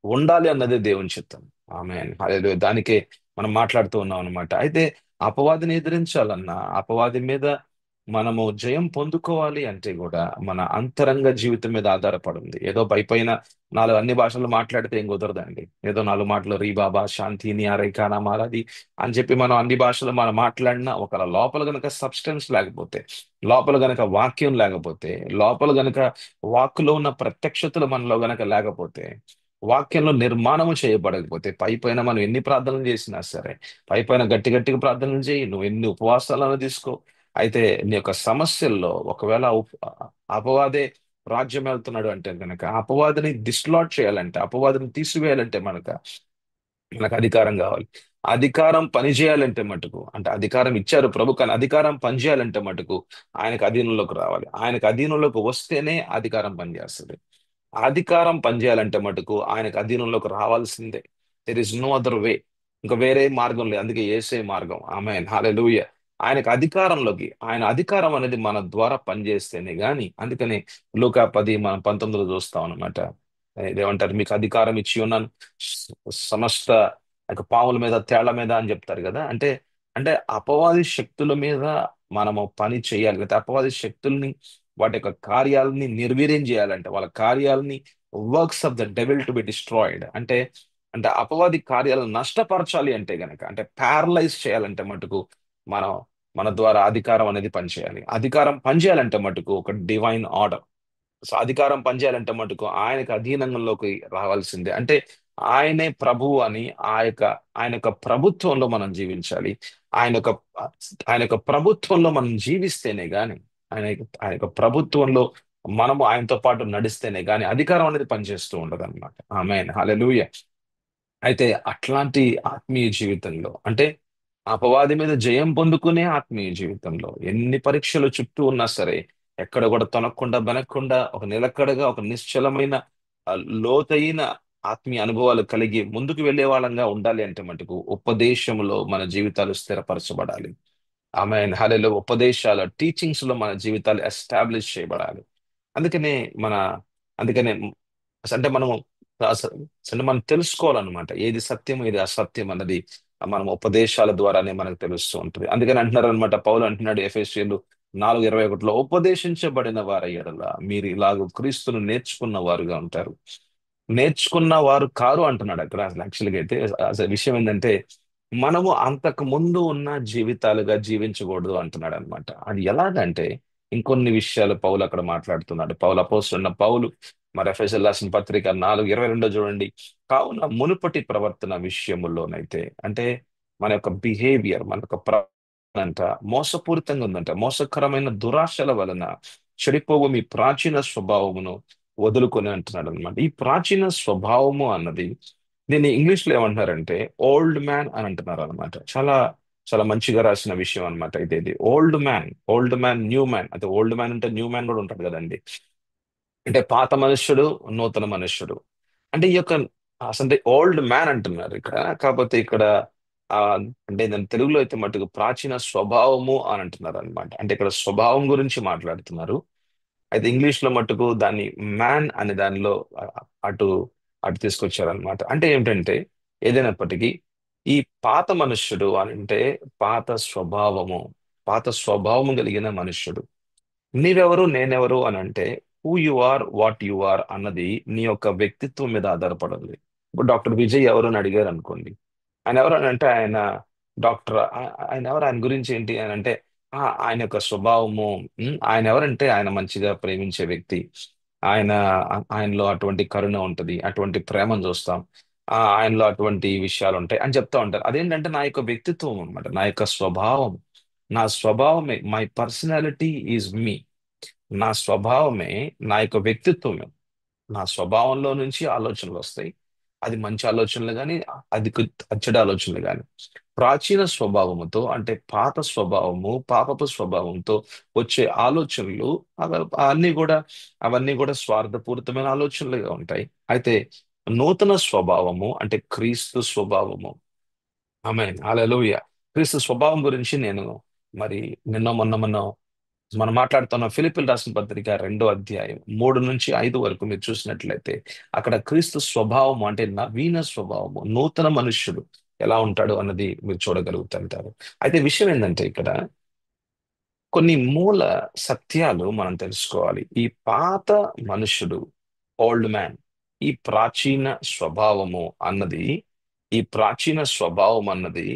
ఉండాలి అన్నదే దేవుని చిత్తం. హల్లెలూయా. దానికే మనం మాట్లాడుతూ ఉన్నాం అనమాట. అయితే అపవాదిని ఎదిరించాలన్నా, అపవాది మీద మనము జయం పొందుకోవాలి అంటే కూడా మన అంతరంగ జీవితం మీద ఆధారపడింది. ఏదో పైపైన నాలుగు అన్ని భాషలు మాట్లాడితే ఏం కుదరదండి. ఏదో నాలుగు మాటలు రీ బాబా శాంతి నీ అరైకానా మాలది అని చెప్పి మనం అన్ని భాషలు మనం మాట్లాడినా ఒక లోపల గనక సబ్స్టెన్స్ లేకపోతే, లోపల గనక వాక్యం లేకపోతే, లోపల గనక వాక్కులో ఉన్న ప్రత్యక్షతలు మనలో గనక లేకపోతే, వాక్యంలో నిర్మాణము చేయబడకపోతే, పై పైన మనం ఎన్ని ప్రార్థనలు చేసినా సరే, పై పైన గట్టి గట్టిగా ప్రార్థనలు చేయి, నువ్వు ఎన్ని ఉపవాసాలను తీసుకో, అయితే నీ యొక్క సమస్యల్లో ఒకవేళ అపవాదే రాజ్యం వెళ్తున్నాడు అంటే కనుక అపవాదిని డిస్లాట్ చేయాలంటే, అపవాదిని తీసివేయాలంటే మనకు అధికారం కావాలి. అధికారం పని చేయాలంటే మటుకు, అంటే అధికారం ఇచ్చారు ప్రభు, కానీ అధికారం పని చేయాలంటే మటుకు ఆయనకు అధీనంలోకి రావాలి. ఆయనకు అధీనంలోకి వస్తేనే అధికారం పనిచేస్తుంది. అధికారం పనిచేయాలంటే మటుకు ఆయనకు అధీనంలోకి రావాల్సిందే. There is no other way. ఇంకా వేరే మార్గం లేదు. అందుకే యేసే మార్గం. హల్లెలూయా. ఆయనకు అధికారంలోకి, ఆయన అధికారం అనేది మన ద్వారా పనిచేస్తేనే గాని, అందుకని లూకా 10 మనం 19 చూస్తాం అనమాట. ఇదేమంటారు, మీకు అధికారం ఇచ్చి ఉన్నాను సమస్త పాముల మీద తేళ్ల మీద అని చెప్తారు కదా. అంటే అంటే అపవాది శక్తుల మీద మనము పని చేయాలి, లేకపోతే అపవాది శక్తుల్ని వాటి యొక్క కార్యాలని నిర్వీర్యం చేయాలంటే, వాళ్ళ కార్యాలని, works of the devil to be destroyed అంటే, అపవాది కార్యాలను నష్టపరచాలి అంటే గనక, అంటే ప్యారలైజ్ చేయాలంటే మటుకు మనం మన ద్వారా అధికారం అనేది పనిచేయాలి. అధికారం పనిచేయాలంటే మటుకు ఒక డివైన్ ఆర్డర్. సో అధికారం పనిచేయాలంటే మటుకు ఆయనకు అధీనంలోకి రావాల్సిందే. అంటే ఆయనే ప్రభువు అని ఆయన యొక్క ప్రభుత్వంలో మనం జీవించాలి. ఆయన యొక్క ఆయన యొక్క ప్రభుత్వంలో మనం జీవిస్తేనే గాని, ఆయన యొక్క ప్రభుత్వంలో మనము ఆయనతో పాటు నడిస్తేనే గాని అధికారం అనేది పనిచేస్తూ ఉండదు అనమాట. ఆమేన్, హల్లెలూయా. అయితే అట్లాంటి ఆత్మీయ జీవితంలో, అంటే అపవాది మీద జయం పొందుకునే ఆత్మీయ జీవితంలో ఎన్ని పరీక్షలు చుట్టూ ఉన్నా సరే, ఎక్కడ కూడా తొనకుండా బెనకుండా ఒక నిలకడగా, ఒక నిశ్చలమైన ఆ, లోతైన ఆత్మీయ అనుభవాలు కలిగి ముందుకు వెళ్ళే వాళ్ళంగా ఉండాలి అంటే మటుకు ఉపదేశంలో మన జీవితాలు స్థిరపరచబడాలి. ఆమె హల్లెలూయా. ఉపదేశాల టీచింగ్స్ లో మన జీవితాలు ఎస్టాబ్లిష్ చేయబడాలి. అందుకనే మన అందుకనే అంటే మనము అస- అంటే మనం తెలుసుకోవాలన్నమాట, ఏది సత్యం ఏది అసత్యం అన్నది మనం ఉపదేశాల ద్వారానే మనకు తెలుస్తూ ఉంటుంది. అందుకని అంటున్నారు అనమాట, పౌలు అంటున్నాడు ఎఫెసీయులు 4:21 ఉపదేశించబడిన వారి ఎడల మీరు ఇలాగ క్రీస్తును నేర్చుకున్న వారుగా ఉంటారు. నేర్చుకున్న వారు కారు అంటున్నాడు అక్కడ. అసలు యాక్చువల్గా అయితే అసలు విషయం ఏంటంటే, మనము అంతకు ముందు ఉన్న జీవితాలుగా జీవించకూడదు అంటున్నాడు అనమాట. అది ఎలాగంటే, ఇంకొన్ని విషయాలు పౌలు అక్కడ మాట్లాడుతున్నాడు. పౌలు అపోస్తలుడైన పౌలు మరి ఎఫెసీయులకు రాసిన పత్రిక 4:22 చూడండి. కావున మునుపటి ప్రవర్తన విషయములోనైతే, అంటే మన యొక్క బిహేవియర్, మన యొక్క అంట మోసపూరితంగా ఉందంట. మోసకరమైన దురాశల వలన చెడిపోవు మీ ప్రాచీన స్వభావమును వదులుకొని అంటున్నాడు అనమాట. ఈ ప్రాచీన స్వభావము అన్నది దీన్ని ఇంగ్లీష్ లో ఏమంటున్నారంటే ఓల్డ్ మ్యాన్ అని అంటున్నారు అనమాట. చాలా చాలా మంచిగా రాసిన విషయం అనమాట. ఇది ఓల్డ్ మ్యాన్ న్యూ మ్యాన్. అయితే ఓల్డ్ మ్యాన్ అంటే న్యూ మ్యాన్ కూడా ఉంటాడు కదండి. అంటే పాత మనుష్యుడు, నూతన మనుష్యుడు. అంటే ఈ యొక్క అసలు ఓల్డ్ మ్యాన్ అంటున్నారు ఇక్కడ. కాకపోతే ఇక్కడ ఆ అంటే దాని తెలుగులో అయితే మటుకు ప్రాచీన స్వభావము అని అంటున్నారు అనమాట. అంటే ఇక్కడ స్వభావం గురించి మాట్లాడుతున్నారు. అయితే ఇంగ్లీష్ లో మటుకు దాన్ని మ్యాన్ అనే దానిలో ఆ, అటు అటు తీసుకొచ్చారనమాట. అంటే ఏమిటంటే, ఏదైనప్పటికీ ఈ పాత మనుష్యుడు అని అంటే పాత స్వభావము, పాత స్వభావము కలిగిన మనుష్యుడు. నీవెవరు నేనెవరు అని అంటే, who you are what you are అన్నది నీ యొక్క వ్యక్తిత్వం మీద ఆధారపడింది. ఇప్పుడు డాక్టర్ విజయ్ ఎవరు అని అడిగారు అనుకోండి, ఆయన ఎవరు అని అంటే ఆయన డాక్టర్. ఆయన ఎవరు, ఆయన గురించి ఏంటి అని అంటే, ఆయన యొక్క స్వభావము, ఆయన ఎవరంటే ఆయన మంచిగా ప్రేమించే వ్యక్తి. ఆయన ఆయనలో అటువంటి కరుణ ఉంటది, అటువంటి ప్రేమను చూస్తాం. ఆయనలో అటువంటి విషయాలు ఉంటాయి అని చెప్తా ఉంటారు. అదేంటంటే నా యొక్క వ్యక్తిత్వం అన్నమాట, నా యొక్క స్వభావం. నా స్వభావమే, మై పర్సనాలిటీ ఈజ్ మీ. నా స్వభావమే నా యొక్క వ్యక్తిత్వమే. నా స్వభావంలో నుంచి ఆలోచనలు వస్తాయి. అది మంచి ఆలోచనలు కానీ, అది చెడు ఆలోచనలు కానీ. ప్రాచీన స్వభావముతో అంటే పాత స్వభావము, పాపపు స్వభావంతో వచ్చే ఆలోచనలు అన్నీ కూడా అవన్నీ కూడా స్వార్థపూరితమైన ఆలోచనలుగా ఉంటాయి. అయితే నూతన స్వభావము అంటే క్రీస్తు స్వభావము. ఆమేన్, హల్లెలూయా. క్రీస్తు స్వభావం గురించి నేను మరి మొన్న మనం మాట్లాడుతున్న ఫిలిప్పీలు రాసిన పత్రిక 2వ అధ్యాయం 3 నుంచి 5 వరకు మీరు చూసినట్లయితే, అక్కడ క్రీస్తు స్వభావం అంటే నవీన స్వభావము, నూతన మనుష్యుడు ఎలా ఉంటాడు అన్నది మీరు చూడగలుగుతుంటారు. అయితే విషయం ఏంటంటే, ఇక్కడ కొన్ని మూల సత్యాలు మనం తెలుసుకోవాలి. ఈ పాత మనుష్యుడు, ఓల్డ్ మ్యాన్, ఈ ప్రాచీన స్వభావము అన్నది ఈ ప్రాచీన స్వభావం అన్నది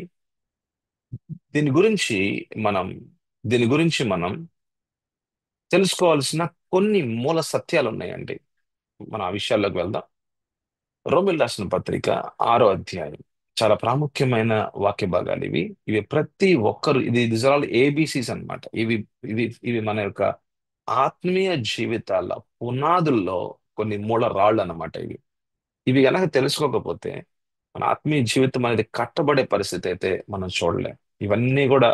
దీని గురించి మనం దీని గురించి మనం తెలుసుకోవాల్సిన కొన్ని మూల సత్యాలు ఉన్నాయండి. మనం ఆ విషయాల్లోకి వెళ్దాం. రోమిల్ రాసిన పత్రిక 6వ అధ్యాయం, చాలా ప్రాముఖ్యమైన వాక్య భాగాలు ఇవి. ఇవి ప్రతి ఒక్కరు, ఇది ఆల్ ఏబిసిస్ అన్నమాట. ఇవి మన యొక్క ఆత్మీయ జీవితాల పునాదుల్లో కొన్ని మూల రాళ్ళు అన్నమాట. ఇవి గనక తెలుసుకోకపోతే మన ఆత్మీయ జీవితం అనేది కట్టబడే పరిస్థితి అయితే మనం చూడలేం. ఇవన్నీ కూడా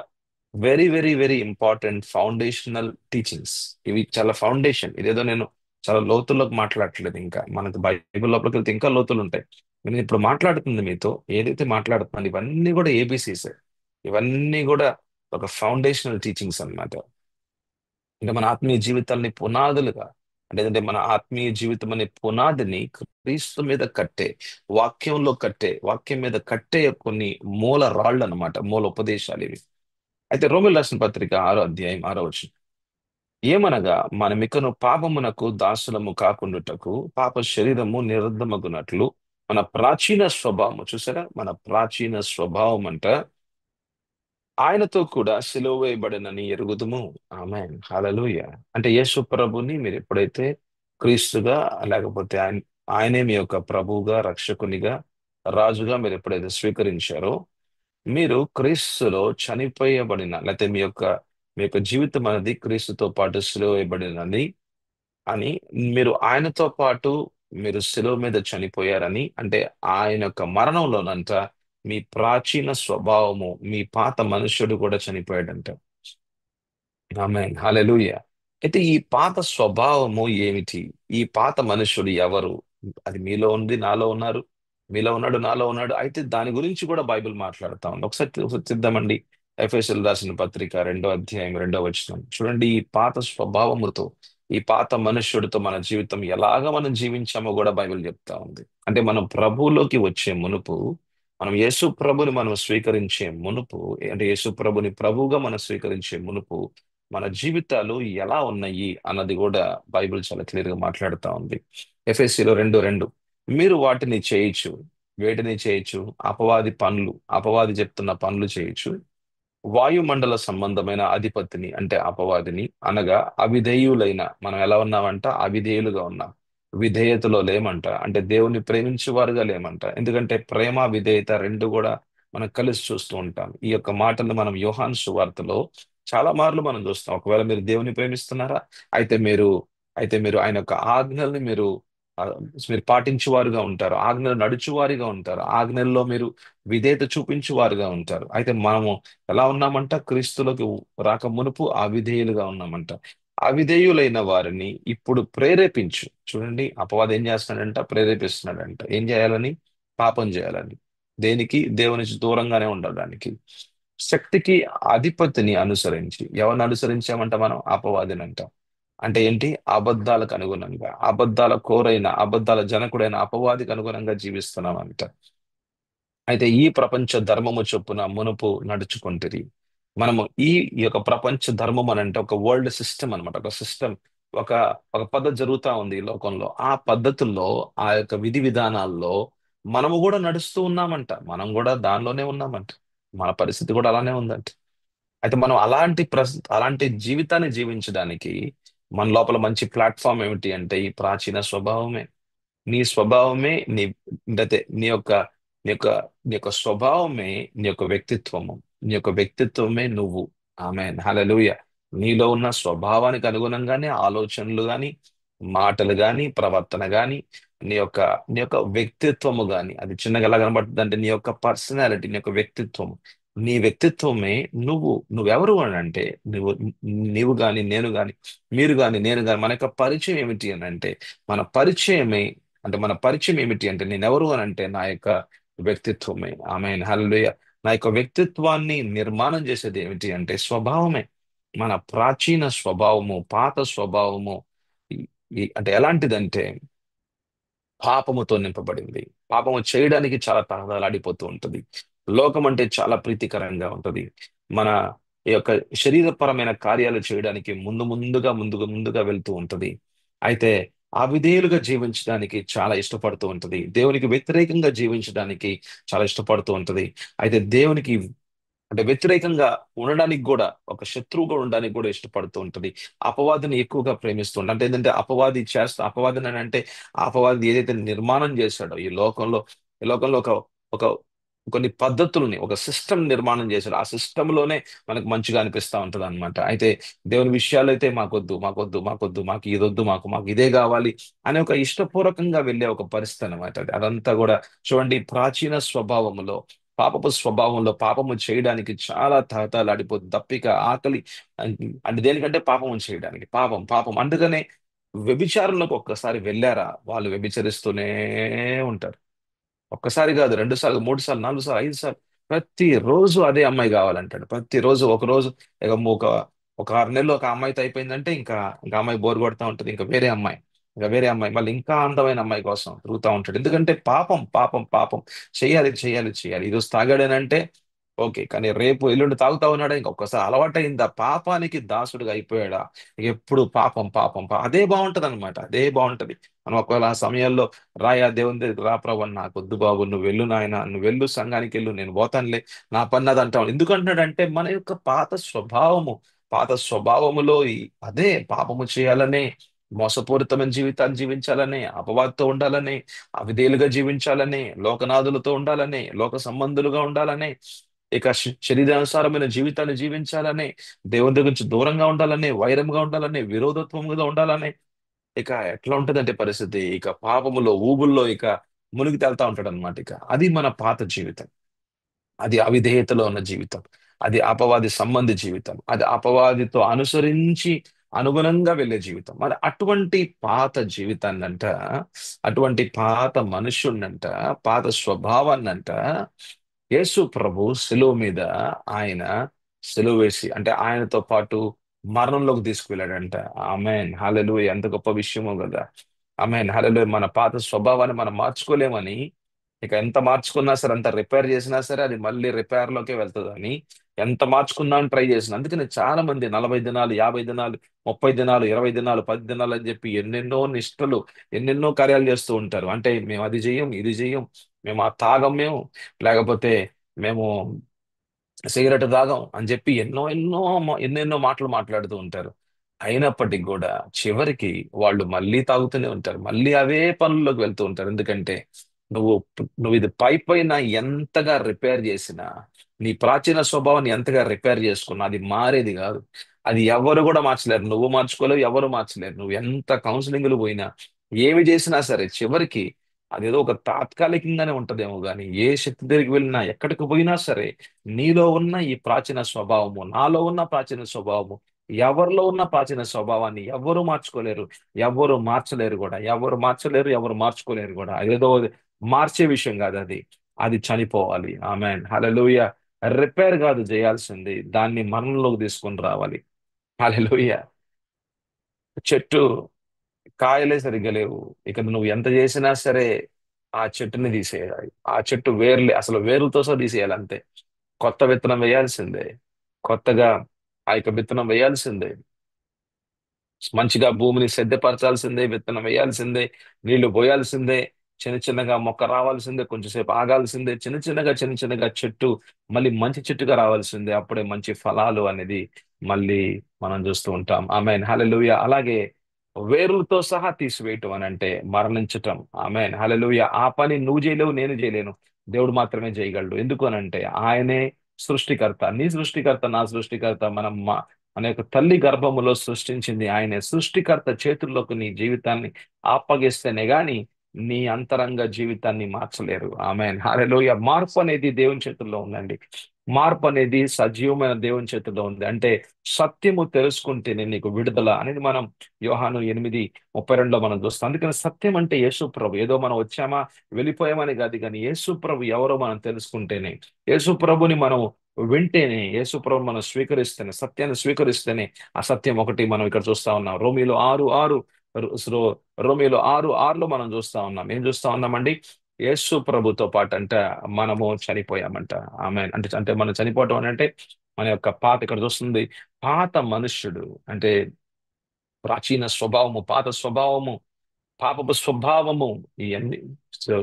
very very very important foundational teachings. ఇవి చాలా ఫౌండేషన్. ఇదేదో నేను చాలా లోతుల్లోకి మాట్లాడట్లేదు. ఇంకా మనకు బైబిల్ లోపలికి వెళ్తే ఇంకా లోతులు ఉంటాయి. నేను ఇప్పుడు మాట్లాడుతుంది మీతో ఏదైతే మాట్లాడుతున్నాను, ఇవన్నీ కూడా ఏబిసిస్. ఇవన్నీ కూడా ఒక ఫౌండేషనల్ టీచింగ్స్ అన్నమాట. ఇంకా మన ఆత్మీయ జీవితాల్ని పునాదులుగా, అంటే మన ఆత్మీయ జీవితం అనే పునాదిని క్రీస్తు మీద కట్టే, వాక్యం మీద కట్టే కొన్ని మూల రాళ్ళు అన్నమాట, మూల ఉపదేశాలు ఇవి. అయితే రోమిల్ రాసిన పత్రిక 6 అధ్యాయం 6 వచనం, ఏమనగా మనమికను పాపమునకు దాసులము కాకుండుటకు పాప శరీరము నిర్దమగునట్లు మన ప్రాచీన స్వభావము, చూసారా, మన ప్రాచీన స్వభావం అంట ఆయనతో కూడా సిలువ వేయబడినని ఎరుగుదుము. ఆమేన్, హల్లెలూయా. అంటే యేసు ప్రభుని మీరు ఎప్పుడైతే క్రీస్తుగా, లేకపోతే ఆయనే మీ యొక్క ప్రభువుగా, రక్షకునిగా, రాజుగా మీరు ఎప్పుడైతే స్వీకరించారో, మీరు క్రీస్తులో చనిపోయబడిన, లేకపోతే మీ యొక్క జీవితం అనేది క్రీస్తుతో పాటు సిలువ వేయబడినది అని, మీరు ఆయనతో పాటు మీరు శిలువ మీద చనిపోయారని, అంటే ఆయన యొక్క మరణంలోనంట మీ ప్రాచీన స్వభావము, మీ పాత మనుష్యుడు కూడా చనిపోయాడంట. ఆమేన్, హల్లెలూయా. అయితే ఈ పాత స్వభావము ఏమిటి? ఈ పాత మనుషుడు ఎవరు? అది మీలో ఉంది, నాలో ఉన్నారు, మీలో ఉన్నాడు, నాలో ఉన్నాడు. అయితే దాని గురించి కూడా బైబిల్ మాట్లాడుతా ఉంది. ఒకసారి చూద్దామండి. ఎఫెసీయులకు రాసిన పత్రిక 2 అధ్యాయం 2 వచనం చూడండి. ఈ పాత స్వభావముతో, ఈ పాత మనుష్యుడితో మన జీవితం ఎలాగ మనం జీవించామో కూడా బైబిల్ చెప్తా ఉంది. అంటే మనం ప్రభువులోకి వచ్చే మునుపు, మనం యేసు ప్రభుని మనం స్వీకరించే మునుపు, అంటే యేసు ప్రభుని ప్రభువుగా మనం స్వీకరించే మునుపు మన జీవితాలు ఎలా ఉన్నాయి అన్నది కూడా బైబిల్ చాలా క్లియర్ గా మాట్లాడుతా ఉంది. ఎఫ్ఎస్సిలో 2:2, మీరు వాటిని చేయొచ్చు. వేటిని చేయొచ్చు? అపవాది చెప్తున్న పనులు చేయొచ్చు. వాయుమండల సంబంధమైన అధిపతిని, అంటే అపవాదిని, అనగా అవిధేయులైన, మనం ఎలా ఉన్నామంట? అవిధేయులుగా ఉన్నాం. విధేయతలో లేమంట, అంటే దేవుని ప్రేమించే వారుగా లేమంట. ఎందుకంటే ప్రేమ విధేయత రెండు కూడా మనం కలిసి చూస్తూ ఉంటాం. ఈ యొక్క మాటలు మనం యోహాను సువార్తలో చాలా మార్లు మనం చూస్తాం. ఒకవేళ మీరు దేవుని ప్రేమిస్తున్నారా, అయితే మీరు ఆయన యొక్క ఆజ్ఞల్ని ఆ, మీరు పాటించువారుగా ఉంటారు, ఆజ్ఞలు నడుచువారిగా ఉంటారు, ఆజ్ఞల్లో మీరు విధేయత చూపించువారుగా ఉంటారు. అయితే మనము ఎలా ఉన్నామంట? క్రీస్తులోకి రాక మునుపు అవిధేయులుగా ఉన్నామంట. అవిధేయులైన వారిని ఇప్పుడు ప్రేరేపించు. చూడండి, అపవాది ఏం చేస్తున్నాడంట? ప్రేరేపిస్తున్నాడంట. ఏం చేయాలని? పాపం చేయాలని. దేనికి? దేవుని నుంచి దూరంగానే ఉండడానికి. శక్తికి అధిపతిని అనుసరించి, ఎవరిని అనుసరించామంట మనం? అపవాదినంట. అంటే ఏంటి? అబద్ధాలకు అనుగుణంగా, అబద్ధాల జనకుడైన అపవాదికి అనుగుణంగా జీవిస్తున్నామంట. అయితే ఈ ప్రపంచ ధర్మము చొప్పున మునుపు నడుచుకుంటుంది. మనము ఈ యొక్క ప్రపంచ ధర్మం అని అంటే ఒక వరల్డ్ సిస్టమ్ అన్నమాట. ఒక సిస్టమ్, ఒక ఒక పద్ధతి జరుగుతా ఉంది ఈ లోకంలో. ఆ పద్ధతుల్లో, ఆ యొక్క విధి విధానాల్లో మనము కూడా నడుస్తూ ఉన్నామంట. మనం కూడా దానిలోనే ఉన్నామంట. మన పరిస్థితి కూడా అలానే ఉందంట. అయితే మనం అలాంటి జీవితాన్ని జీవించడానికి మన లోపల మంచి ప్లాట్ఫామ్ ఏమిటి అంటే ఈ ప్రాచీన స్వభావమే. నీ స్వభావమే అంటే నీ యొక్క నీ యొక్క స్వభావమే నీ యొక్క వ్యక్తిత్వమే నువ్వు. ఆమేన్, హల్లెలూయా. నీలో ఉన్న స్వభావానికి అనుగుణంగానే ఆలోచనలు గాని, మాటలు గాని, ప్రవర్తన గాని, నీ యొక్క నీ యొక్క వ్యక్తిత్వము గాని, అది చిన్నగా ఎలా కనబడుతుంది అంటే నీ యొక్క పర్సనాలిటీ, నీ యొక్క వ్యక్తిత్వము, నీ వ్యక్తిత్వమే నువ్వెవరు అని అంటే, నువ్వు నీవు గాని, నేను గాని, మీరు గాని, నేను గాని, మన యొక్క పరిచయం ఏమిటి అని అంటే, మన పరిచయం ఏమిటి అంటే నేనెవరు అని అంటే నా యొక్క వ్యక్తిత్వమే. ఆమేన్, హల్లెలూయా. నా యొక్క వ్యక్తిత్వాన్ని నిర్మాణం చేసేది ఏమిటి అంటే స్వభావమే. మన ప్రాచీన స్వభావము, పాత స్వభావము ఈ- అంటే ఎలాంటిదంటే పాపముతో నింపబడింది. పాపము చేయడానికి చాలా తహతలాడిపోతూ ఉంటుంది. లోకం అంటే చాలా ప్రీతికరంగా ఉంటది. మన ఈ యొక్క శరీరపరమైన కార్యాలు చేయడానికి ముందుగా వెళ్తూ ఉంటది. అయితే అవిధేయులుగా జీవించడానికి చాలా ఇష్టపడుతూ ఉంటది. దేవునికి వ్యతిరేకంగా జీవించడానికి చాలా ఇష్టపడుతూ ఉంటది. అయితే దేవునికి అంటే వ్యతిరేకంగా ఉండడానికి కూడా, ఒక శత్రువుగా ఉండడానికి కూడా ఇష్టపడుతూ ఉంటది. అపవాదిని ఎక్కువగా ప్రేమిస్తూ ఉంటుంది. అంటే ఏంటంటే అపవాదిని అని అంటే ఆ అపవాది ఏదైతే నిర్మాణం చేశాడో ఈ లోకంలో ఒక కొన్ని పద్ధతుల్ని, ఒక సిస్టమ్ నిర్మాణం చేశాడు. ఆ సిస్టమ్ లోనే మనకు మంచిగా అనిపిస్తా ఉంటది అనమాట. అయితే దేవుని విషయాలు అయితే మాకొద్దు, మాకొద్దు, మాకొద్దు, మాకు ఇదొద్దు, మాకు మాకు ఇదే కావాలి అనే ఒక ఇష్టపూర్వకంగా వెళ్ళే ఒక పరిస్థితి అనమాట. అదంతా కూడా చూడండి, ప్రాచీన స్వభావములో, పాపపు స్వభావంలో పాపము చేయడానికి చాలా తహతలాడిపోతుంది. దప్పిక, ఆకలి, అంటే దేనికంటే పాపము చేయడానికి. పాపం పాపం అందుకనే వ్యభిచారంలోకి ఒక్కసారి వెళ్ళారా, వాళ్ళు వ్యభిచరిస్తూనే ఉంటారు. ఒక్కసారి కాదు, 2 సార్లు, 3 సార్లు, 4 సార్లు, 5 సార్లు, ప్రతిరోజు అదే అమ్మాయి కావాలంటాడు. ప్రతిరోజు, ఒక రోజు ఇక ఒక ఒక 6 నెలలు ఒక అమ్మాయితో అయిపోయిందంటే ఇంకా అమ్మాయి బోర్ కొడతా ఉంటుంది. ఇంకా వేరే అమ్మాయి మళ్ళీ ఇంకా అందమైన అమ్మాయి కోసం తిరుగుతూ ఉంటాడు. ఎందుకంటే పాపం పాపం పాపం, చేయాలి చేయాలి చేయాలి. ఈరోజు తాగాడనంటే ఓకే, కానీ రేపు ఎల్లుండి తాగుతా ఉన్నాడా, ఇంకొకసారి అలవాటైందా, పాపానికి దాసుడుగా అయిపోయాడా, ఎప్పుడు పాపం పాపం అదే బాగుంటది అనమాట, అదే బాగుంటది. మనం ఒకవేళ ఆ సమయంలో రాయా దేవుని దగ్గరికి, రా ప్రభు నాకు వద్దు బాబు, నువ్వు వెళ్ళు నాయన, నువ్వు వెళ్ళు సంఘానికి వెళ్ళు, నేను పోతానులే, నా పని అది అంటాం. ఎందుకు అంటున్నాడంటే మన యొక్క పాత స్వభావములో అదే పాపము చేయాలనే, మోసపూరితమైన జీవితాన్ని జీవించాలని, అపవాదితో ఉండాలని, అవిధేయులుగా జీవించాలని, లోకనాథులతో ఉండాలని, లోక సంబంధులుగా ఉండాలని, ఇక శరీరానుసారమైన జీవితాన్ని జీవించాలని, దేవుని దగ్గర నుంచి దూరంగా ఉండాలని, వైరంగా ఉండాలని, విరోధత్వముగా ఉండాలని, ఇక ఎట్లా ఉంటదంటే పరిస్థితి, ఇక పాపములో ఊబుల్లో ఇక మునిగి తేలుతా ఉంటాడు అనమాట. ఇక అది మన పాత జీవితం, అది అవిధేయతలో ఉన్న జీవితం, అది అపవాది సంబంధి జీవితం, అది అపవాదితో అనుసరించి అనుగుణంగా వెళ్ళే జీవితం. మరి అటువంటి పాత జీవితాన్నంట, అటువంటి పాత మనుషుణ్ణంట, పాత స్వభావాన్నంట యేసు ప్రభు శిలువ మీద ఆయన శిలువ వేసి, అంటే ఆయనతో పాటు మరణంలోకి తీసుకువెళ్ళాడంట. ఆమెన్ హల్లెలూయా, ఎంత గొప్ప విషయమో కదా. Amen hallelujah. మన పాత స్వభావాన్ని మనం మార్చుకోలేమని, ఇక ఎంత మార్చుకున్నా సరే, ఎంత రిపేర్ చేసినా సరే అది మళ్ళీ రిపేర్ లోకే వెళ్తుందని, ఎంత మార్చుకుందామని ట్రై చేసిన. అందుకని చాలా మంది 40 దినాలు, 50 దినాలు, 30 దినాలు, 20 దినాలు, 10 దినాలు అని చెప్పి ఎన్నెన్నో నిష్ఠలు, ఎన్నెన్నో కార్యాలు చేస్తూ ఉంటారు. అంటే మేము అది చెయ్యం, ఇది చెయ్యం, మేము ఆ తాగం, మేము లేకపోతే మేము సిగరెట్ తాగం అని చెప్పి ఎన్నెన్నో మాటలు మాట్లాడుతూ ఉంటారు. అయినప్పటికీ కూడా చివరికి వాళ్ళు మళ్ళీ తాగుతూనే ఉంటారు, మళ్ళీ అవే పనుల్లోకి వెళ్తూ ఉంటారు. ఎందుకంటే నువ్వు నువ్వు ఇది పై పైన ఎంతగా రిపేర్ చేసినా, నీ ప్రాచీన స్వభావాన్ని ఎంతగా రిపేర్ చేసుకున్నా అది మారేది కాదు. అది ఎవరు కూడా మార్చలేరు, నువ్వు మార్చుకోలేవు, ఎవరు మార్చలేరు. నువ్వు ఎంత కౌన్సిలింగ్లు పోయినా, ఏమి చేసినా సరే చివరికి అదేదో ఒక తాత్కాలికంగానే ఉంటదేమో గాని, ఏ శక్తి దగ్గరికి వెళ్ళినా, ఎక్కడికి పోయినా సరే, నీలో ఉన్న ఈ ప్రాచీన స్వభావము, నాలో ఉన్న ప్రాచీన స్వభావము, ఎవరిలో ఉన్న ప్రాచీన స్వభావాన్ని ఎవ్వరూ మార్చుకోలేరు, ఎవ్వరు మార్చలేరు కూడా, ఎవరు మార్చలేరు, ఎవరు మార్చుకోలేరు కూడా. అదేదో మార్చే విషయం కాదు అది, అది చనిపోవాలి. Amen hallelujah. రిపేర్ కాదు చేయాల్సింది, దాన్ని మరణంలోకి తీసుకొని రావాలి. హల్లెలూయా. చెట్టు కాయలే సరిగ్గా లేవు, ఇక నువ్వు ఎంత చేసినా సరే ఆ చెట్టుని తీసేయాలి. ఆ చెట్టు వేర్లే, అసలు వేర్లతో సహా తీసేయాలి అంతే. కొత్త విత్తనం వేయాల్సిందే, కొత్తగా ఆ యొక్క విత్తనం వేయాల్సిందే, మంచిగా భూమిని సిద్ధపరచాల్సిందే, విత్తనం వేయాల్సిందే, నీళ్లు పోయాల్సిందే, చిన్న చిన్నగా మొక్క రావాల్సిందే, కొంచెంసేపు ఆగాల్సిందే, చిన్న చిన్నగా చెట్టు మళ్ళీ మంచి చెట్టుగా రావాల్సిందే. అప్పుడే మంచి ఫలాలు అనేది మళ్ళీ మనం చూస్తూ ఉంటాం. Amen hallelujah. అలాగే వేరులతో సహా తీసివేయటం అని అంటే మరణించటం. Amen hallelujah. ఆ పని నువ్వు చేయలేవు, నేను చేయలేను, దేవుడు మాత్రమే చేయగలడు. ఎందుకు అనంటే ఆయనే సృష్టికర్త, నీ సృష్టికర్త, నా సృష్టికర్త, మన యొక్క తల్లి గర్భములో సృష్టించింది ఆయనే. సృష్టికర్త చేతుల్లోకి నీ జీవితాన్ని అప్పగిస్తేనే గాని నీ అంతరంగ జీవితాన్ని మార్చలేరు. ఆమేన్ హల్లెలూయా. మార్పు అనేది దేవుని చేతుల్లో ఉందండి. మార్పు అనేది సజీవమైన దేవుని చేతుల్లో ఉంది. అంటే సత్యము తెలుసుకుంటేనే నీకు విడుదల అనేది మనం యోహాను 8:32 మనం చూస్తాం. అందుకని సత్యం అంటే యేసు ప్రభు. ఏదో మనం వచ్చామా వెళ్ళిపోయామని కాదు, కానీ యేసు ప్రభు ఎవరో మనం తెలుసుకుంటేనే, యేసు ప్రభుని మనం వింటేనే, యేసు ప్రభుని మనం స్వీకరిస్తేనే, సత్యాన్ని స్వీకరిస్తేనే, ఆ సత్యం ఒకటి మనం ఇక్కడ చూస్తా ఉన్నాం. రోమిలో 6:6 మనం చూస్తా ఉన్నాం. ఏం చూస్తా ఉన్నామండి? యేసు ప్రభుతో పాటు అంట మనము చనిపోయామంట. ఆమె అంటే మనం చనిపోవటం అని అంటే మన యొక్క పాత, ఇక్కడ చూస్తుంది పాత మనుష్యుడు, అంటే ప్రాచీన స్వభావము, పాత స్వభావము, పాపపు స్వభావము, ఇవన్నీ. సో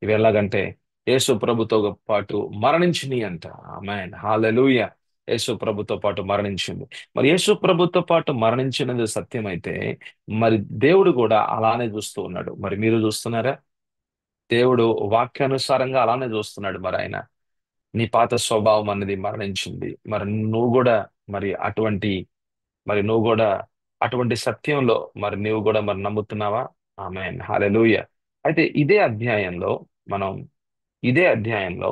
ఇవి ఎలాగంటే యేసు ప్రభుతో పాటు మరణించినాయి అంట. ఆమేన్ హల్లెలూయా. యేసు ప్రభుతో పాటు మరణించింది. మరి యేసు ప్రభుతో పాటు మరణించినది సత్యమైతే, మరి దేవుడు కూడా అలానే చూస్తూ ఉన్నాడు. మరి మీరు చూస్తున్నారా? దేవుడు వాక్యానుసారంగా అలానే చూస్తున్నాడు. మరి ఆయన నీ పాత స్వభావం అనేది మరణించింది. నువ్వు కూడా మరి అటువంటి మరి నువ్వు కూడా అటువంటి సత్యంలో మరి నువ్వు కూడా మరి నమ్ముతున్నావా? ఆమేన్ హల్లెలూయా. అయితే మనం ఇదే అధ్యాయంలో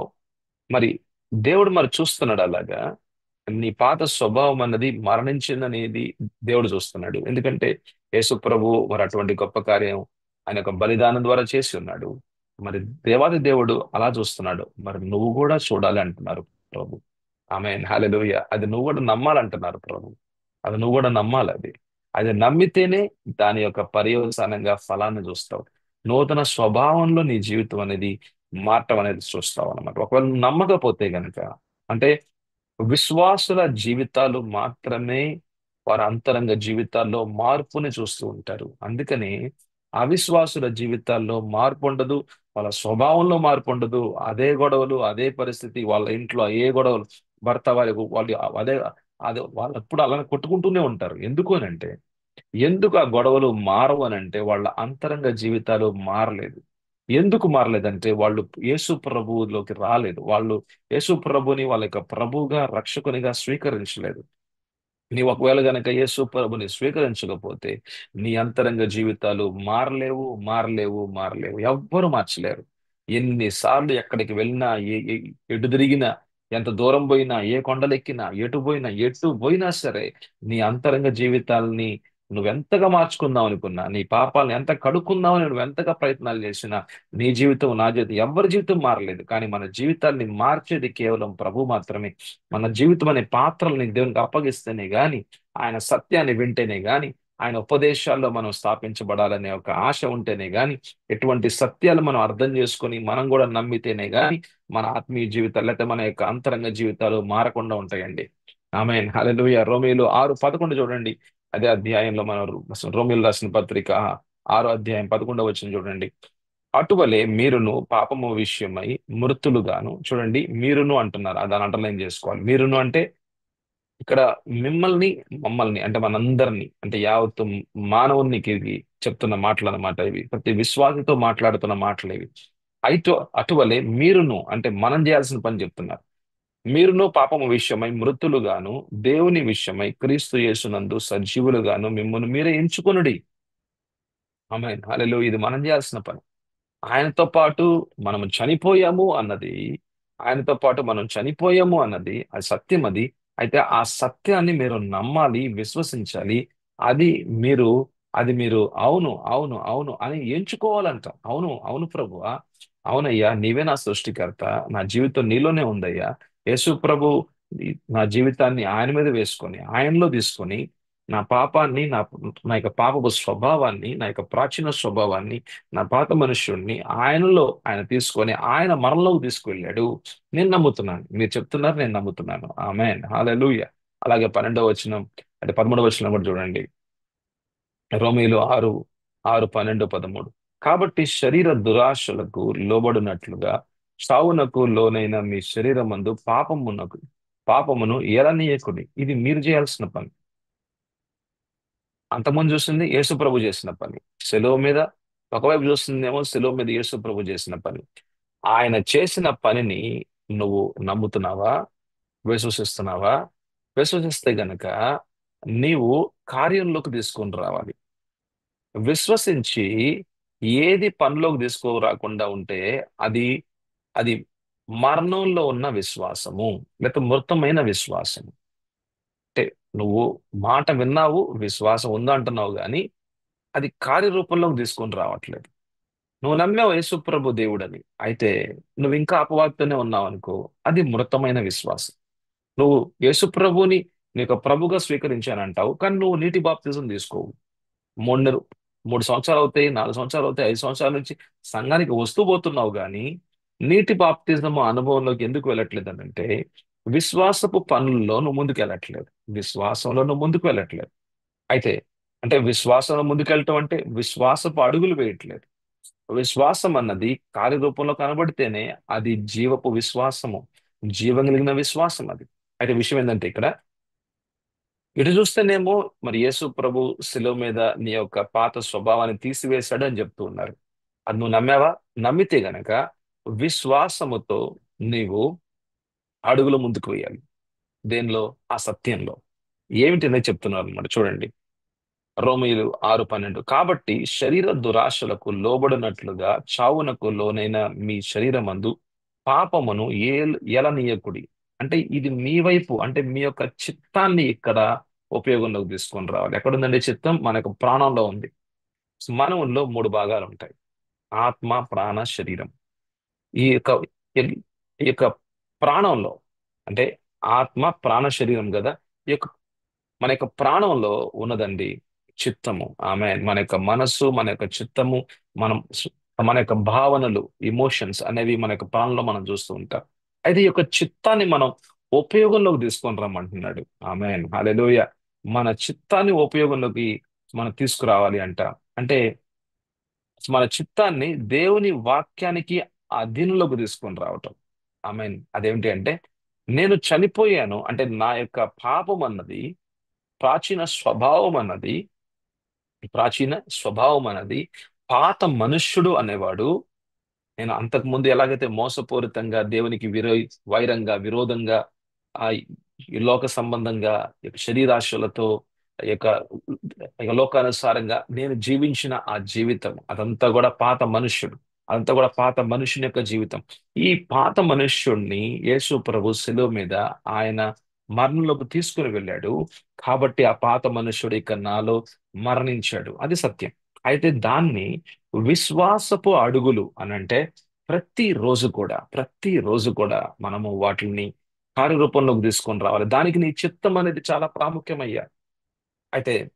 మరి దేవుడు మరి చూస్తున్నాడు అలాగా, నీ పాత స్వభావం అన్నది మరణించిందనేది దేవుడు చూస్తున్నాడు. ఎందుకంటే యేసు ప్రభు మరి అటువంటి గొప్ప కార్యం ఆయన యొక్క బలిదానం ద్వారా చేసి ఉన్నాడు. మరి దేవాది దేవుడు అలా చూస్తున్నాడు, మరి నువ్వు కూడా చూడాలి అంటున్నారు ప్రభు. ఆమేన్ హల్లెలూయా. అది నువ్వు కూడా నమ్మాలంటున్నారు ప్రభు. అది నువ్వు కూడా నమ్మాలి. అది అది నమ్మితేనే దాని యొక్క పర్యవసానంగా ఫలాన్ని చూస్తావు. నూతన స్వభావంలో నీ జీవితం అనేది మారటం అనేది చూస్తావు అనమాట. ఒకవేళ నువ్వు నమ్మకపోతే గనక, అంటే విశ్వాసుల జీవితాలు మాత్రమే వారి అంతరంగ జీవితాల్లో మార్పుని చూస్తూ ఉంటారు. అందుకని అవిశ్వాసుల జీవితాల్లో మార్పు ఉండదు. వాళ్ళ స్వభావంలో మార్పు ఉండదు. అదే గొడవలు, అదే పరిస్థితి, వాళ్ళ ఇంట్లో ఏ గొడవలు, భర్త వాళ్ళు అదే అదే వాళ్ళు ఎప్పుడు అలానే కొట్టుకుంటూనే ఉంటారు. ఎందుకు అని అంటే, ఎందుకు ఆ గొడవలు మారవు అని అంటే, వాళ్ళ అంతరంగ జీవితాలు మారలేదు. ఎందుకు మారలేదంటే వాళ్ళు యేసు ప్రభువులోకి రాలేదు. వాళ్ళు యేసు ప్రభుని వాళ్ళ యొక్క ప్రభువుగా రక్షకునిగా స్వీకరించలేదు. నీవు ఒకవేళ గనక యేసు ప్రభుని స్వీకరించకపోతే నీ అంతరంగ జీవితాలు మారలేవు, మారలేవు, మారలేవు. ఎవ్వరు మార్చలేరు. ఎన్నిసార్లు ఎక్కడికి వెళ్ళినా, ఎటు తిరిగినా, ఎంత దూరం పోయినా, ఏ కొండలెక్కినా, ఎటు పోయినా సరే, నీ అంతరంగ జీవితాల్ని నువ్వెంతగా మార్చుకుందాం అనుకున్నా, నీ పాపాలను ఎంత కడుక్కుందామని నువ్వు ఎంతగా ప్రయత్నాలు చేసినా, నీ జీవితం, నా జీవితం, ఎవరి జీవితం మారలేదు. కానీ మన జీవితాల్ని మార్చేది కేవలం ప్రభు మాత్రమే. మన జీవితం అనే పాత్రల్ని దేవునికి అప్పగిస్తేనే గాని, ఆయన సత్యాన్ని వింటేనే గాని, ఆయన ఉపదేశాల్లో మనం స్థాపించబడాలనే ఒక ఆశ ఉంటేనే గాని, ఎటువంటి సత్యాలు మనం అర్థం చేసుకొని మనం కూడా నమ్మితేనే గాని మన ఆత్మీయ జీవితాలు, లేకపోతే మన యొక్క అంతరంగ జీవితాలు మారకుండా ఉంటాయండి. ఆమేన్, హల్లెలూయా. రోమీయులు 6:11 చూడండి. అదే అధ్యాయంలో మనం రోమీయులు రాసిన పత్రిక 6 అధ్యాయం 11 చూడండి. అటువలే మీరును పాపము విషయమై మృతులుగాను, చూడండి, మీరును అంటున్నారు. దాన్ని అండర్లైన్ చేసుకోవాలి. మీరును అంటే ఇక్కడ మిమ్మల్ని, మమ్మల్ని అంటే మనందరినీ, అంటే యావత్తు మానవునికి చెప్తున్న మాటలు అన్నమాట ఇవి. ప్రతి విశ్వాసితో మాట్లాడుతున్న మాటలు ఇవి. అయితే అటువలే మీరును అంటే మనం చేయాల్సిన పని చెప్తున్నారు. మీరును పాపము విషయమై మృతులుగాను, దేవుని విషయమై క్రీస్తు యేసునందు సజీవులుగాను మిమ్మల్ని మీరే ఎంచుకొనుడి. ఆమేన్, హల్లెలూయా. ఇది మనం చేయాల్సిన పని. ఆయనతో పాటు మనం చనిపోయాము అన్నది, ఆయనతో పాటు మనం చనిపోయాము అన్నది అది సత్యం. అది అయితే ఆ సత్యాన్ని మీరు నమ్మాలి, విశ్వసించాలి. అది మీరు మీరు అవును, అవును, అవును అని ఎంచుకోవాలంట. అవును, అవును ప్రభువా, అవునయ్యా, నీవే నా సృష్టికర్త, నా జీవితం నీలోనే ఉందయ్యా. యేసు ప్రభు నా జీవితాన్ని ఆయన మీద వేసుకొని, ఆయనలో తీసుకొని, నా పాపాన్ని, నా యొక్క పాపపు స్వభావాన్ని, నా యొక్క ప్రాచీన స్వభావాన్ని, నా పాత మనుష్యుడిని ఆయనలో ఆయన తీసుకొని ఆయన మరణంలోకి తీసుకువెళ్ళాడు. నేను నమ్ముతున్నాను. మీరు చెప్తున్నారు, నేను నమ్ముతున్నాను. ఆమేన్, హల్లెలూయా. అలాగే 12వ వచనం, అంటే 13వ వచనం కూడా చూడండి. రోమీయులు 6:12-13. కాబట్టి శరీర దురాశలకు లోబడినట్లుగా సావునకు లోనైన మీ శరీరమందు పాపమును ఎలనీయకుడి. ఇది మీరు చేయాల్సిన పని. అంతకుముందు చూస్తుంది యేసు ప్రభు చేసిన పని సెలువు మీద. ఒకవైపు చూస్తుందేమో సెలువు మీద యేసు ప్రభు చేసిన పని. ఆయన చేసిన పనిని నువ్వు నమ్ముతున్నావా? విశ్వసిస్తున్నావా? విశ్వసిస్తే గనక నీవు కార్యంలోకి తీసుకొని రావాలి. విశ్వసించి ఏది పనిలోకి తీసుకురాకుండా ఉంటే అది అది మరణంలో ఉన్న విశ్వాసము, లేకపోతే మృతమైన విశ్వాసము. అంటే నువ్వు మాట విన్నావు, విశ్వాసం ఉందంటున్నావు కానీ అది కార్యరూపంలోకి తీసుకొని రావట్లేదు. నువ్వు నమ్మావు యేసుప్రభు దేవుడని, అయితే నువ్వు ఇంకా అపవాదితోనే ఉన్నావు అనుకో, అది మృతమైన విశ్వాసం. నువ్వు యేసుప్రభుని నీకు ప్రభుగా స్వీకరించానంటావు, కానీ నువ్వు నీటి బాప్తిజం తీసుకోవు. మూడు నెలలు 3 సంవత్సరాలు అవుతాయి, 4 సంవత్సరాలు అవుతాయి, 5 సంవత్సరాల నుంచి సంఘానికి వస్తూ పోతున్నావు కానీ నీటి బాప్తిజం అనుభవంలోకి ఎందుకు వెళ్ళట్లేదు అంటే, విశ్వాసపు పనుల్లో నువ్వు ముందుకు వెళ్ళట్లేదు. విశ్వాసంలో నువ్వు ముందుకు వెళ్ళట్లేదు. అయితే అంటే విశ్వాసంలో ముందుకెళ్ళటం అంటే విశ్వాసపు అడుగులు వేయట్లేదు. విశ్వాసం అన్నది కార్యరూపంలో కనబడితేనే అది జీవపు విశ్వాసము, జీవం కలిగిన విశ్వాసం అది. అయితే విషయం ఏంటంటే ఇక్కడ ఇటు చూస్తేనేమో మరి యేసు ప్రభు శిలువ మీద నీ యొక్క పాత స్వభావాన్ని తీసివేశాడు అని చెప్తూ ఉన్నారు. అది నువ్వు నమ్మావా? నమ్మితే గనక విశ్వాసముతో నీవు అడుగులు ముందుకు వేయాలి. దేనిలో? ఆ సత్యంలో. ఏమిటి అనేది చెప్తున్నారు అన్నమాట. చూడండి, రోమీయులు 6:12. కాబట్టి శరీర దురాశలకు లోబడినట్లుగా చావునకు లోనైన మీ శరీరమందు పాపమును ఎలనీయకుడి. అంటే ఇది మీ వైపు, అంటే మీ యొక్క చిత్తాన్ని ఇక్కడ ఉపయోగంలోకి తీసుకొని రావాలి. ఎక్కడుందండి చిత్తం? మన యొక్క ప్రాణంలో ఉంది. మానవుల్లో 3 భాగాలు ఉంటాయి: ఆత్మ, ప్రాణ, శరీరం. ఈ యొక్క ఈ యొక్క ప్రాణంలో, అంటే ఆత్మ, ప్రాణ, శరీరం కదా. ఈ యొక్క మన యొక్క ప్రాణంలో ఉన్నదండి చిత్తము. ఆమె మన యొక్క మనస్సు, మన యొక్క చిత్తము, మనం మన యొక్క భావనలు, ఇమోషన్స్ అనేవి మన యొక్క ప్రాణంలో మనం చూస్తూ ఉంటాం. అయితే ఈ యొక్క చిత్తాన్ని మనం ఉపయోగంలోకి తీసుకొని రమ్మంటున్నాడు. ఆమె హల్లెలూయా. మన చిత్తాన్ని ఉపయోగంలోకి మనం తీసుకురావాలి అంట. అంటే మన చిత్తాన్ని దేవుని వాక్యానికి అధీనంలోకి తీసుకొని రావటం. అదేమిటి అంటే, నేను చనిపోయాను అంటే నా యొక్క పాపం అన్నది, ప్రాచీన స్వభావం అన్నది ప్రాచీన స్వభావం అన్నది, పాత మనుష్యుడు అనేవాడు, నేను అంతకు ముందు ఎలాగైతే మోసపూరితంగా దేవునికి వైరంగా, విరోధంగా, ఆ ఈ లోక సంబంధంగా, ఈ యొక్క శరీరాశలతో, ఈ యొక్క ఈ యొక్క లోకానుసారంగా నేను జీవించిన ఆ జీవితం, అదంతా కూడా పాత మనుష్యుడు. అదంతా కూడా పాత మనుషుని యొక్క జీవితం. ఈ పాత మనుష్యుణ్ణి యేసు ప్రభు శిలువ మీద ఆయన మరణంలోకి తీసుకుని వెళ్ళాడు. కాబట్టి ఆ పాత మనుష్యుడు ఇక నాలో మరణించాడు. అది సత్యం. అయితే దాన్ని విశ్వాసపు అడుగులు అనంటే, ప్రతిరోజు కూడా మనము వాటిని కార్యరూపంలోకి తీసుకొని రావాలి. దానికి నీ చిత్తం అనేది చాలా ప్రాముఖ్యమయ్యా. అయితే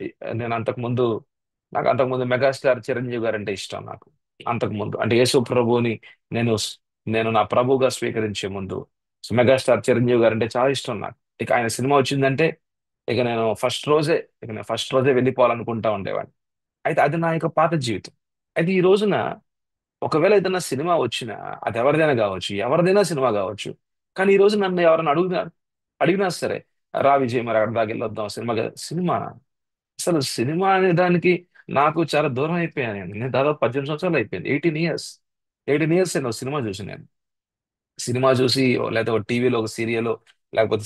ఈ- నేను అంతకుముందు నాకు అంతకుముందు మెగాస్టార్ చిరంజీవి గారు అంటే ఇష్టం నాకు. అంతకుముందు అంటే యేసు ప్రభువుని నేను నేను నా ప్రభువుగా స్వీకరించే ముందు మెగాస్టార్ చిరంజీవి గారు అంటే చాలా ఇష్టం నాకు. ఇక ఆయన సినిమా వచ్చిందంటే ఇక నేను ఫస్ట్ రోజే వెళ్ళిపోవాలనుకుంటా ఉండేవాడిని. అయితే అది నా యొక్క పాత జీవితం. అయితే ఈ రోజున ఒకవేళ ఏదైనా సినిమా వచ్చినా, అది ఎవరిదైనా కావచ్చు, ఎవరిదైనా సినిమా కావచ్చు, కానీ ఈ రోజు నన్ను ఎవరైనా అడిగినా సరే, రా విజయ్ మరి అక్కడ దాకా వెళ్ళొద్దాం సినిమా అసలు సినిమా అనే దానికి నాకు చాలా దూరం అయిపోయాను. నేను దాదాపు 18 సంవత్సరాలు అయిపోయింది. 18 ఇయర్స్ నేను సినిమా చూసి నేను సినిమా చూసి, లేకపోతే ఒక టీవీలో ఒక సీరియల్, లేకపోతే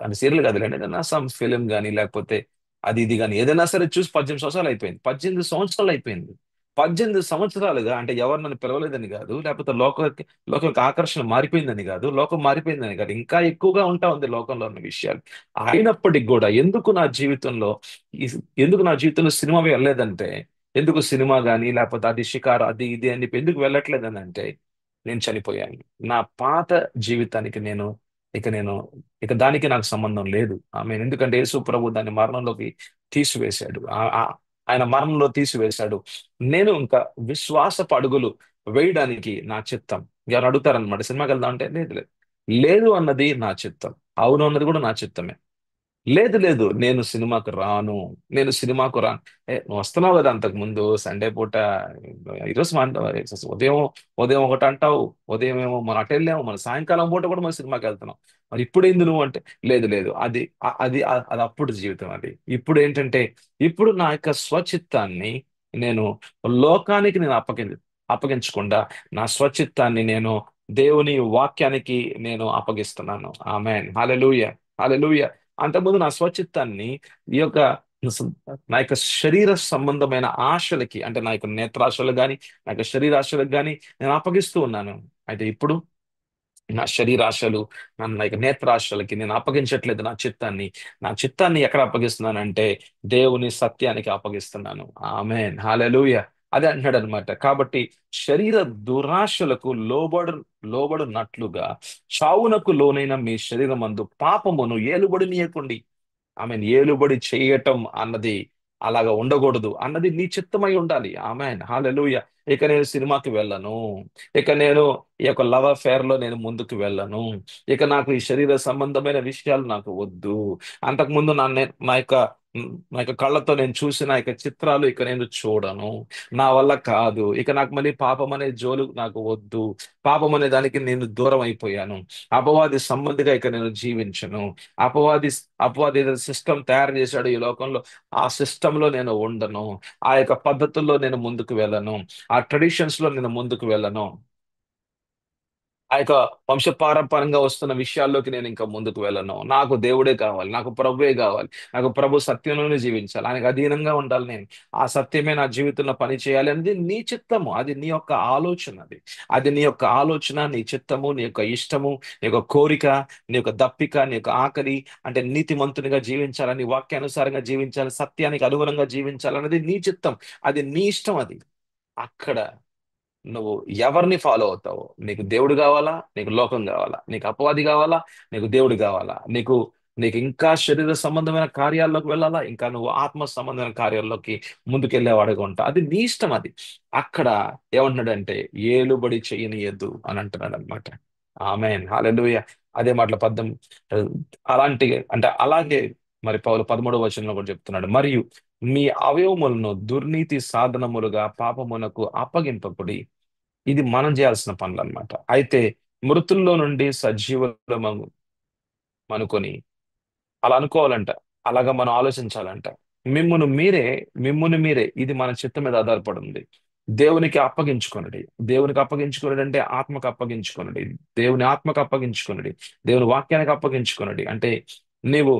అంటే సీరియల్ కాదులేండి, ఏదైనా సమ్ ఫిలిం కానీ, లేకపోతే అది ఇది కానీ ఏదైనా సరే చూసి 18 సంవత్సరాలు అయిపోయింది. 18 సంవత్సరాలు అయిపోయింది. 18 సంవత్సరాలుగా అంటే ఎవరు నన్ను పిలవలేదని కాదు, లేకపోతే లోకం యొక్క ఆకర్షణ మారిపోయిందని కాదు, లోకం మారిపోయిందని కాదు, ఇంకా ఎక్కువగా ఉంటా ఉంది లోకంలో ఉన్న విషయాలు. అయినప్పటికీ కూడా ఈ ఎందుకు నా జీవితంలో సినిమా వెళ్ళలేదంటే, ఎందుకు సినిమా కానీ, లేకపోతే అది షికారు, అది ఇది అని చెప్పి ఎందుకు వెళ్ళట్లేదని అంటే, నేను చనిపోయాను. నా పాత జీవితానికి నేను ఇక దానికి నాకు సంబంధం లేదు. ఎందుకంటే యేసు ప్రభు దాన్ని మరణంలోకి తీసివేశాడు. ఆయన మరణంలో తీసివేశాడు. నేను ఇంకా విశ్వాసపు అడుగులు వేయడానికి నా చిత్తం. ఎవరు అడుగుతారనమాట, సినిమాకి వెళ్దాం అంటే లేదు లేదు. లేదు అన్నది నా చిత్తం, అవును అన్నది కూడా నా చిత్తమే. లేదు లేదు, నేను సినిమాకు రాను. నువ్వు వస్తున్నావు కదా అంతకు ముందు సండే పూట, ఈరోజు ఉదయం ఉదయం ఒకటి అంటావు, ఉదయం ఏమో మనం అటు వెళ్ళాము, మన సాయంకాలం పూట కూడా మనం సినిమాకి వెళ్తున్నాం. మరి ఇప్పుడు ఏంది నువ్వు అంటే, లేదు లేదు, అది అప్పుడు జీవితం. అది ఇప్పుడు ఏంటంటే, ఇప్పుడు నా యొక్క స్వచిత్తాన్ని నేను లోకానికి అప్పగించకుండా నా స్వచిత్తాన్ని నేను దేవుని వాక్యానికి నేను అప్పగిస్తున్నాను. ఆమేన్, హల్లెలూయా, హల్లెలూయా. అంతకుముందు నా స్వచిత్తాన్ని ఈ యొక్క నా యొక్క శరీర సంబంధమైన ఆశలకి, అంటే నా యొక్క నేత్రాశలు కానీ, నా యొక్క శరీరాశలకు కానీ నేను అప్పగిస్తూ ఉన్నాను. అయితే ఇప్పుడు నా శరీరాశలు, నా యొక్క నేత్రాశలకి నేను అప్పగించట్లేదు నా చిత్తాన్ని ఎక్కడ అప్పగిస్తున్నానంటే దేవుని సత్యానికి అప్పగిస్తున్నాను. ఆమేన్, హల్లెలూయా. అదే అంటున్నాడు అనమాట. కాబట్టి శరీర దురాశలకు లోబడునట్లుగా చావునకు లోనైన మీ శరీరమందు పాపమును ఏలుబడినీయకుండి. ఏలుబడి చేయటం అన్నది అలాగా ఉండకూడదు అన్నది నీ చిత్తమై ఉండాలి. హల్లెలూయా. ఇక నేను సినిమాకి వెళ్ళను, ఇక నేను ఈ యొక్క లవ్ అఫేర్ లో నేను ముందుకు వెళ్ళను, ఇక నాకు ఈ శరీర సంబంధమైన విషయాలు నాకు వద్దు. అంతకుముందు నా యొక్క కళ్ళతో నేను చూసిన యొక్క చిత్రాలు ఇక నేను చూడను, నా వల్ల కాదు, ఇక నాకు మళ్ళీ పాపం అనే జోలు నాకు వద్దు, పాపం అనే దానికి నేను దూరం అయిపోయాను, అపవాది సంబంధిగా ఇక నేను జీవించను, అపవాది అపవాది ఏదైతే సిస్టమ్ తయారు చేశాడు ఈ లోకంలో, ఆ సిస్టమ్ లో నేను ఉండను, ఆ యొక్క పద్ధతుల్లో నేను ముందుకు వెళ్ళను, ఆ ట్రెడిషన్స్ లో నేను ముందుకు వెళ్ళను, ఆ యొక్క వంశపారంపరంగా వస్తున్న విషయాల్లోకి నేను ఇంకా ముందుకు వెళ్ళను. నాకు దేవుడే కావాలి, నాకు ప్రభువే కావాలి, నాకు ప్రభు సత్యంలోనే జీవించాలి, ఆయనకు అధీనంగా ఉండాలి నేను, ఆ సత్యమే నా జీవితంలో పని చేయాలి అనేది నీ చిత్తము, అది నీ యొక్క ఆలోచన. అది నీ యొక్క ఆలోచన, నీ చిత్తము, నీ యొక్క ఇష్టము, నీ యొక్క కోరిక, నీ యొక్క దప్పిక, నీ యొక్క ఆకలి. అంటే నీతిమంతునిగా జీవించాలని, వాక్యానుసారంగా జీవించాలి, సత్యానికి అనుగుణంగా జీవించాలన్నది నీ చిత్తం, అది నీ ఇష్టం. అది అక్కడ నువ్వు ఎవరిని ఫాలో అవుతావు? నీకు దేవుడు కావాలా, నీకు లోకం కావాలా, నీకు అపవాది కావాలా, నీకు దేవుడు కావాలా, నీకు నీకు ఇంకా శరీర సంబంధమైన కార్యాల్లోకి వెళ్ళాలా, ఇంకా నువ్వు ఆత్మ సంబంధమైన కార్యాల్లోకి ముందుకెళ్ళేవాడుగా ఉంటా, అది నీ ఇష్టం. అది అక్కడ ఏమంటున్నాడంటే ఏలుబడి చేయనీయద్దు అని అంటున్నాడు అనమాట. ఆమేన్, హల్లెలూయా. అదే మాటల పద్దం అలాంటి అంటే అలాగే మరి పౌలు 13వ వచనంలో కూడా చెప్తున్నాడు, మరియు మీ అవయవములను దుర్నీతి సాధనములుగా పాపమునకు అప్పగింపకుడి. ఇది మనం చేయాల్సిన పనులు అనమాట. అయితే మృతుల్లో నుండి సజీవులము అనుకొని అలా అనుకోవాలంట, అలాగా మనం ఆలోచించాలంట. మిమ్మును మీరే మిమ్మును మీరే, ఇది మన చిత్తం మీద ఆధారపడి ఉంది. దేవునికి అప్పగించుకొనుడి. దేవునికి అప్పగించుకొనుడి అంటే ఆత్మకు అప్పగించుకొనుడి. దేవుని ఆత్మకు అప్పగించుకొనుడి. దేవుని వాక్యానికి అప్పగించుకొనుడి అంటే నీవు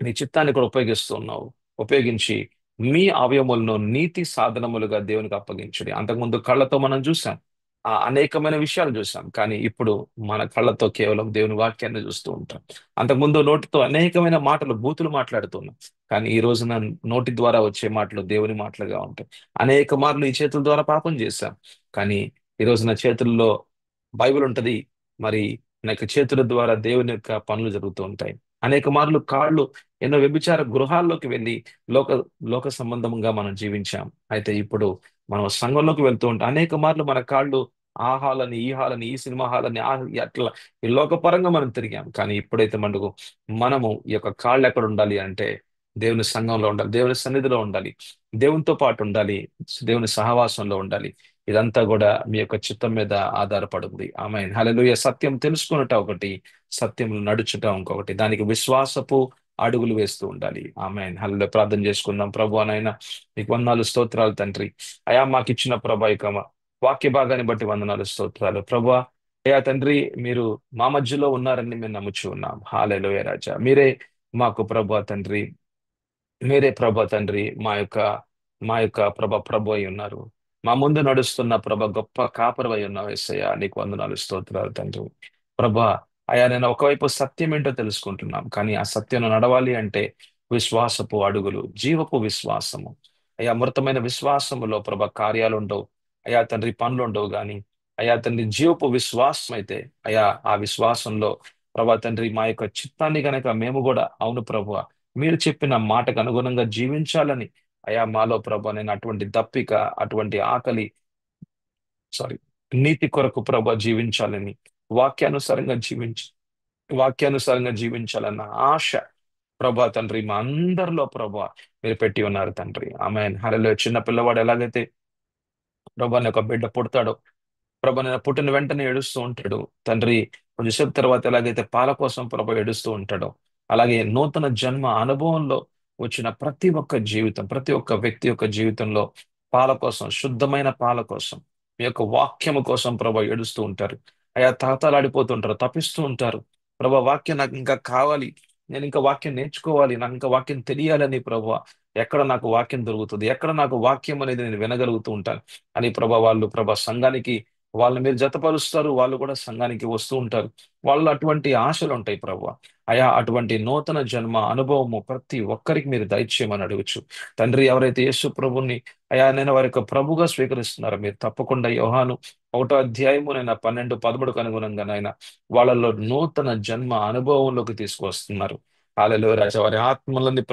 నీ చిత్తాన్ని కూడా ఉపయోగిస్తూ ఉన్నావు. ఉపయోగించి మీ అవయములను నీతి సాధనములుగా దేవునికి అప్పగించుడి. అంతకుముందు కళ్ళతో మనం చూసాం, అనేకమైన విషయాలు చూసాం. కానీ ఇప్పుడు మన కళ్ళతో కేవలం దేవుని వాక్యాన్ని చూస్తూ ఉంటాం. అంతకుముందు నోటితో అనేకమైన మాటలు, బూతులు మాట్లాడుతున్నాం. కానీ ఈ రోజున నోటి ద్వారా వచ్చే మాటలు దేవుని మాటలుగా ఉంటాయి. అనేక మార్లు ఈ చేతుల ద్వారా పాపం చేశాం. కానీ ఈ రోజున చేతుల్లో బైబిల్ ఉంటది. మరి నా యొక్క చేతుల ద్వారా దేవుని యొక్క పనులు జరుగుతూ ఉంటాయి. అనేక మార్లు కాళ్ళు ఎన్నో వ్యభిచార గృహాల్లోకి వెళ్ళి లోక లోక సంబంధంగా మనం జీవించాం. అయితే ఇప్పుడు మనం సంఘంలోకి వెళ్తూ ఉంటాం. అనేక మార్లు మన కాళ్ళు ఆ హాలని, ఈ హాలని, ఈ సినిమా హాలని, అట్లా ఈ లోకపరంగా మనం తిరిగాం. కానీ ఇప్పుడైతే మటుకు మనము ఈ యొక్క కాళ్ళు ఎక్కడ ఉండాలి అంటే దేవుని సంఘంలో ఉండాలి, దేవుని సన్నిధిలో ఉండాలి, దేవునితో పాటు ఉండాలి, దేవుని సహవాసంలో ఉండాలి. ఇదంతా కూడా మీ యొక్క చిత్తం మీద ఆధారపడింది. ఆమేన్, హల్లెలూయా. సత్యం తెలుసుకున్నట ఒకటి, సత్యం నడుచుట ఇంకొకటి. దానికి విశ్వాసపు అడుగులు వేస్తూ ఉండాలి. ఆమేన్, హల్లెలూయా. ప్రార్థన చేసుకుందాం. ప్రభు నాయన మీకు వందనాలు, స్తోత్రాలు తండ్రి. అయా మాకు ఇచ్చిన ప్రభా యొక్క వాక్య భాగాన్ని బట్టి వందనాలు, స్తోత్రాలు ప్రభా. అయా తండ్రి, మీరు మా మధ్యలో ఉన్నారని మేము నమ్ముచూ ఉన్నాం. హల్లెలూయా రాజా. మీరే మాకు ప్రభా తండ్రి, మీరే ప్రభా తండ్రి మా యొక్క ప్రభు అయి ఉన్నారు. మా ముందు నడుస్తున్న గొప్ప కాపరవై ఉన్నావు యేసయ్యా. నీకు వందనాలు, స్తోత్రాలు తండ్రి. ప్రభా, అయా నేను ఒకవైపు సత్యం ఏంటో తెలుసుకుంటున్నాం, కానీ ఆ సత్యం నడవాలి అంటే విశ్వాసపు అడుగులు, జీవపు విశ్వాసము. అయా మృతమైన విశ్వాసములో కార్యాలు ఉండవు. అయా తండ్రి, పనులు ఉండవు. గాని అయా తండ్రి, జీవపు విశ్వాసం అయితే అయా ఆ విశ్వాసంలో తండ్రి మా యొక్క చిత్తాన్ని గనక మేము కూడా అవును ప్రభు, మీరు చెప్పిన మాటకు అనుగుణంగా జీవించాలని అయా మాలో నేను అటువంటి దప్పిక, అటువంటి ఆకలి, సారీ, నీతి కొరకు జీవించాలని, వాక్యానుసారంగా జీవించి వాక్యానుసారంగా జీవించాలన్న ఆశ తండ్రి మా అందరిలో మీరు పెట్టి ఉన్నారు తండ్రి. ఆమేన్, హల్లెలూయా. చిన్న పిల్లవాడు ఎలాగైతే నీ ఒక బిడ్డ పుడతాడో, నేను పుట్టిన వెంటనే ఏడుస్తూ ఉంటాడు తండ్రి. కొంచెంసేపు తర్వాత ఎలాగైతే పాల కోసం ఏడుస్తూ ఉంటాడో, అలాగే నూతన జన్మ అనుభవంలో వచ్చిన ప్రతి ఒక్క జీవితం, ప్రతి ఒక్క వ్యక్తి యొక్క జీవితంలో పాల కోసం, శుద్ధమైన పాల కోసం, మీ యొక్క వాక్యము కోసం ఏడుస్తూ ఉంటారు. అయా తాతాలాడిపోతుంటారు, తపిస్తూ ఉంటారు. వాక్యం నాకు ఇంకా కావాలి, నేను ఇంకా వాక్యం నేర్చుకోవాలి, నాకు ఇంకా వాక్యం తెలియాలని ఎక్కడ నాకు వాక్యం దొరుకుతుంది, ఎక్కడ నాకు వాక్యం అనేది నేను వినగలుగుతూ ఉంటాను అని వాళ్ళు సంఘానికి వాళ్ళని మీరు జతపరుస్తారు. వాళ్ళు కూడా సంఘానికి వస్తూ ఉంటారు. వాళ్ళు అటువంటి ఆశలు ఉంటాయి అయా అటువంటి నూతన జన్మ అనుభవము ప్రతి ఒక్కరికి మీరు దయచేయమని అడగచ్చు తండ్రి. ఎవరైతే యేసు ప్రభుని అయా నేను వారి యొక్క ప్రభుగా స్వీకరిస్తున్నారో, మీరు తప్పకుండా యోహాను 1వ అధ్యాయము 12, 13కు అనుగుణంగా వాళ్ళలో నూతన జన్మ అనుభవంలోకి తీసుకువస్తున్నారు. హల్లెలూయా రాజా. వారి ఆత్మలని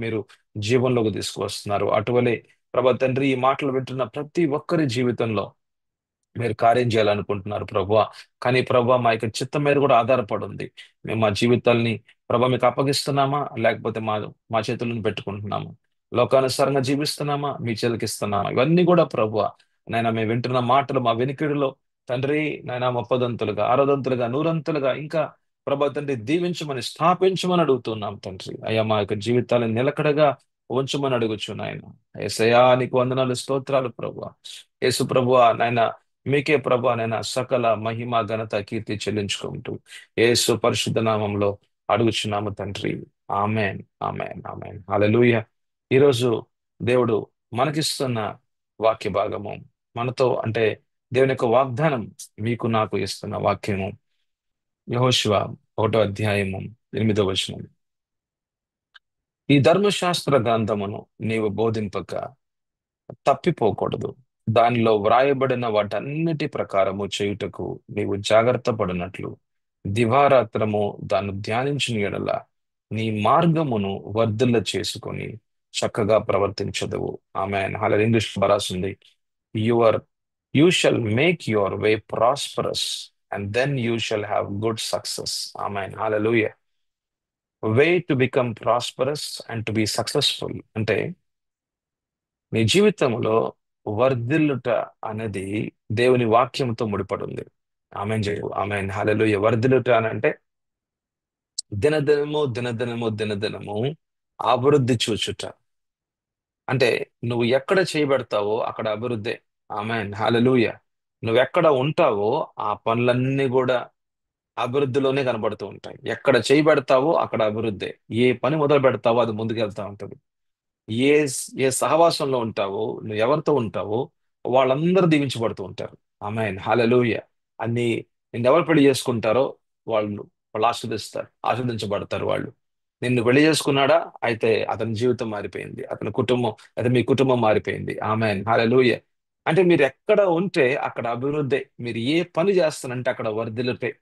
మీరు జీవంలోకి తీసుకువస్తున్నారు. అటువలే తండ్రి, ఈ మాటలు వింటున్న ప్రతి ఒక్కరి జీవితంలో మీరు కార్యం చేయాలనుకుంటున్నారు కానీ మా యొక్క చిత్తం మీద కూడా ఆధారపడి ఉంది. మేము మా జీవితాల్ని మీకు అప్పగిస్తున్నామా, లేకపోతే మా చేతులను పెట్టుకుంటున్నామా? లోకానుసారంగా జీవిస్తున్నామా, మీ చేతికి ఇస్తున్నామా? ఇవన్నీ కూడా మేము వింటున్న మాటలు మా వెనికిడిలో తండ్రి ముప్పదంతులుగా, అరదంతులుగా, నూరంతులుగా ఇంకా తండ్రి దీవించమని, స్థాపించమని అడుగుతున్నాం తండ్రి. అయ్యా మా యొక్క జీవితాలను నిలకడగా ఉంచమని అడుగుచు నాయన. యేసయ్యా నీకు వందనాలు, స్తోత్రాలు యేసు నాయన. మీకే సకల మహిమ, ఘనత, కీర్తి చెల్లించుకుంటూ యేసు పరిశుద్ధ నామంలో అడుగుచున్నాము తండ్రి. ఆమెన్, ఆమెన్, ఆమెన్, హల్లెలూయా. ఈరోజు దేవుడు మనకిస్తున్న వాక్య భాగము, మనతో అంటే దేవుని యొక్క వాగ్దానం, మీకు నాకు ఇస్తున్న వాక్యము యెహోషువ 1వ అధ్యాయము 8వ వచనం. ఈ ధర్మశాస్త్ర గ్రంథమును నీవు బోధింపక తప్పిపోకూడదు. దానిలో వ్రాయబడిన వాటన్నిటి ప్రకారము చేయుటకు నీవు జాగ్రత్త పడినట్లు దివారాత్రము దాన్ని ధ్యానించిన యెడల నీ మార్గమును వర్ధిల్ల చేసుకొని చక్కగా ప్రవర్తించదువు. ఆమె ఇంగ్లీష్ రాసింది, your you shall make your way prosperous and then you shall have good success. ఆమె hallelujah. Way to become prosperous and to be successful అంటే నీ జీవితంలో వర్ధిల్లుట అనేది దేవుని వాక్యంతో ముడిపడి ఉంది. ఆమెన్ చేయు. Amen hallelujah. వర్ధిల్లుట అని అంటే దినదినము దినదినము దినదినము అభివృద్ధి చూచుట. అంటే నువ్వు ఎక్కడ చేయబెడతావో అక్కడ అభివృద్ధి. Amen hallelujah. నువ్వు ఎక్కడ ఉంటావో ఆ పనులన్నీ కూడా అభివృద్ధిలోనే కనబడుతూ ఉంటాయి. ఎక్కడ చేయబెడతావో అక్కడ అభివృద్ధి. ఏ పని మొదలు పెడతావో అది ముందుకెళ్తా ఉంటది. ఏ ఏ సహవాసంలో ఉంటావో, నువ్వు ఎవరితో ఉంటావో వాళ్ళందరూ దీవించబడుతూ ఉంటారు. ఆమేన్ హల్లెలూయా. అన్ని నిన్ను ఎవరు పెళ్లి చేసుకుంటారో వాళ్ళు వాళ్ళు ఆశీర్వదించబడతారు వాళ్ళు. నిన్ను పెళ్లి చేసుకున్నాడా, అయితే అతని జీవితం మారిపోయింది, అతని కుటుంబం, అయితే మీ కుటుంబం మారిపోయింది. ఆమేన్ హల్లెలూయా. అంటే మీరు ఎక్కడ ఉంటే అక్కడ అభివృద్ధి, మీరు ఏ పని చేస్తానంటే అక్కడ వర్ధిల్లుతే.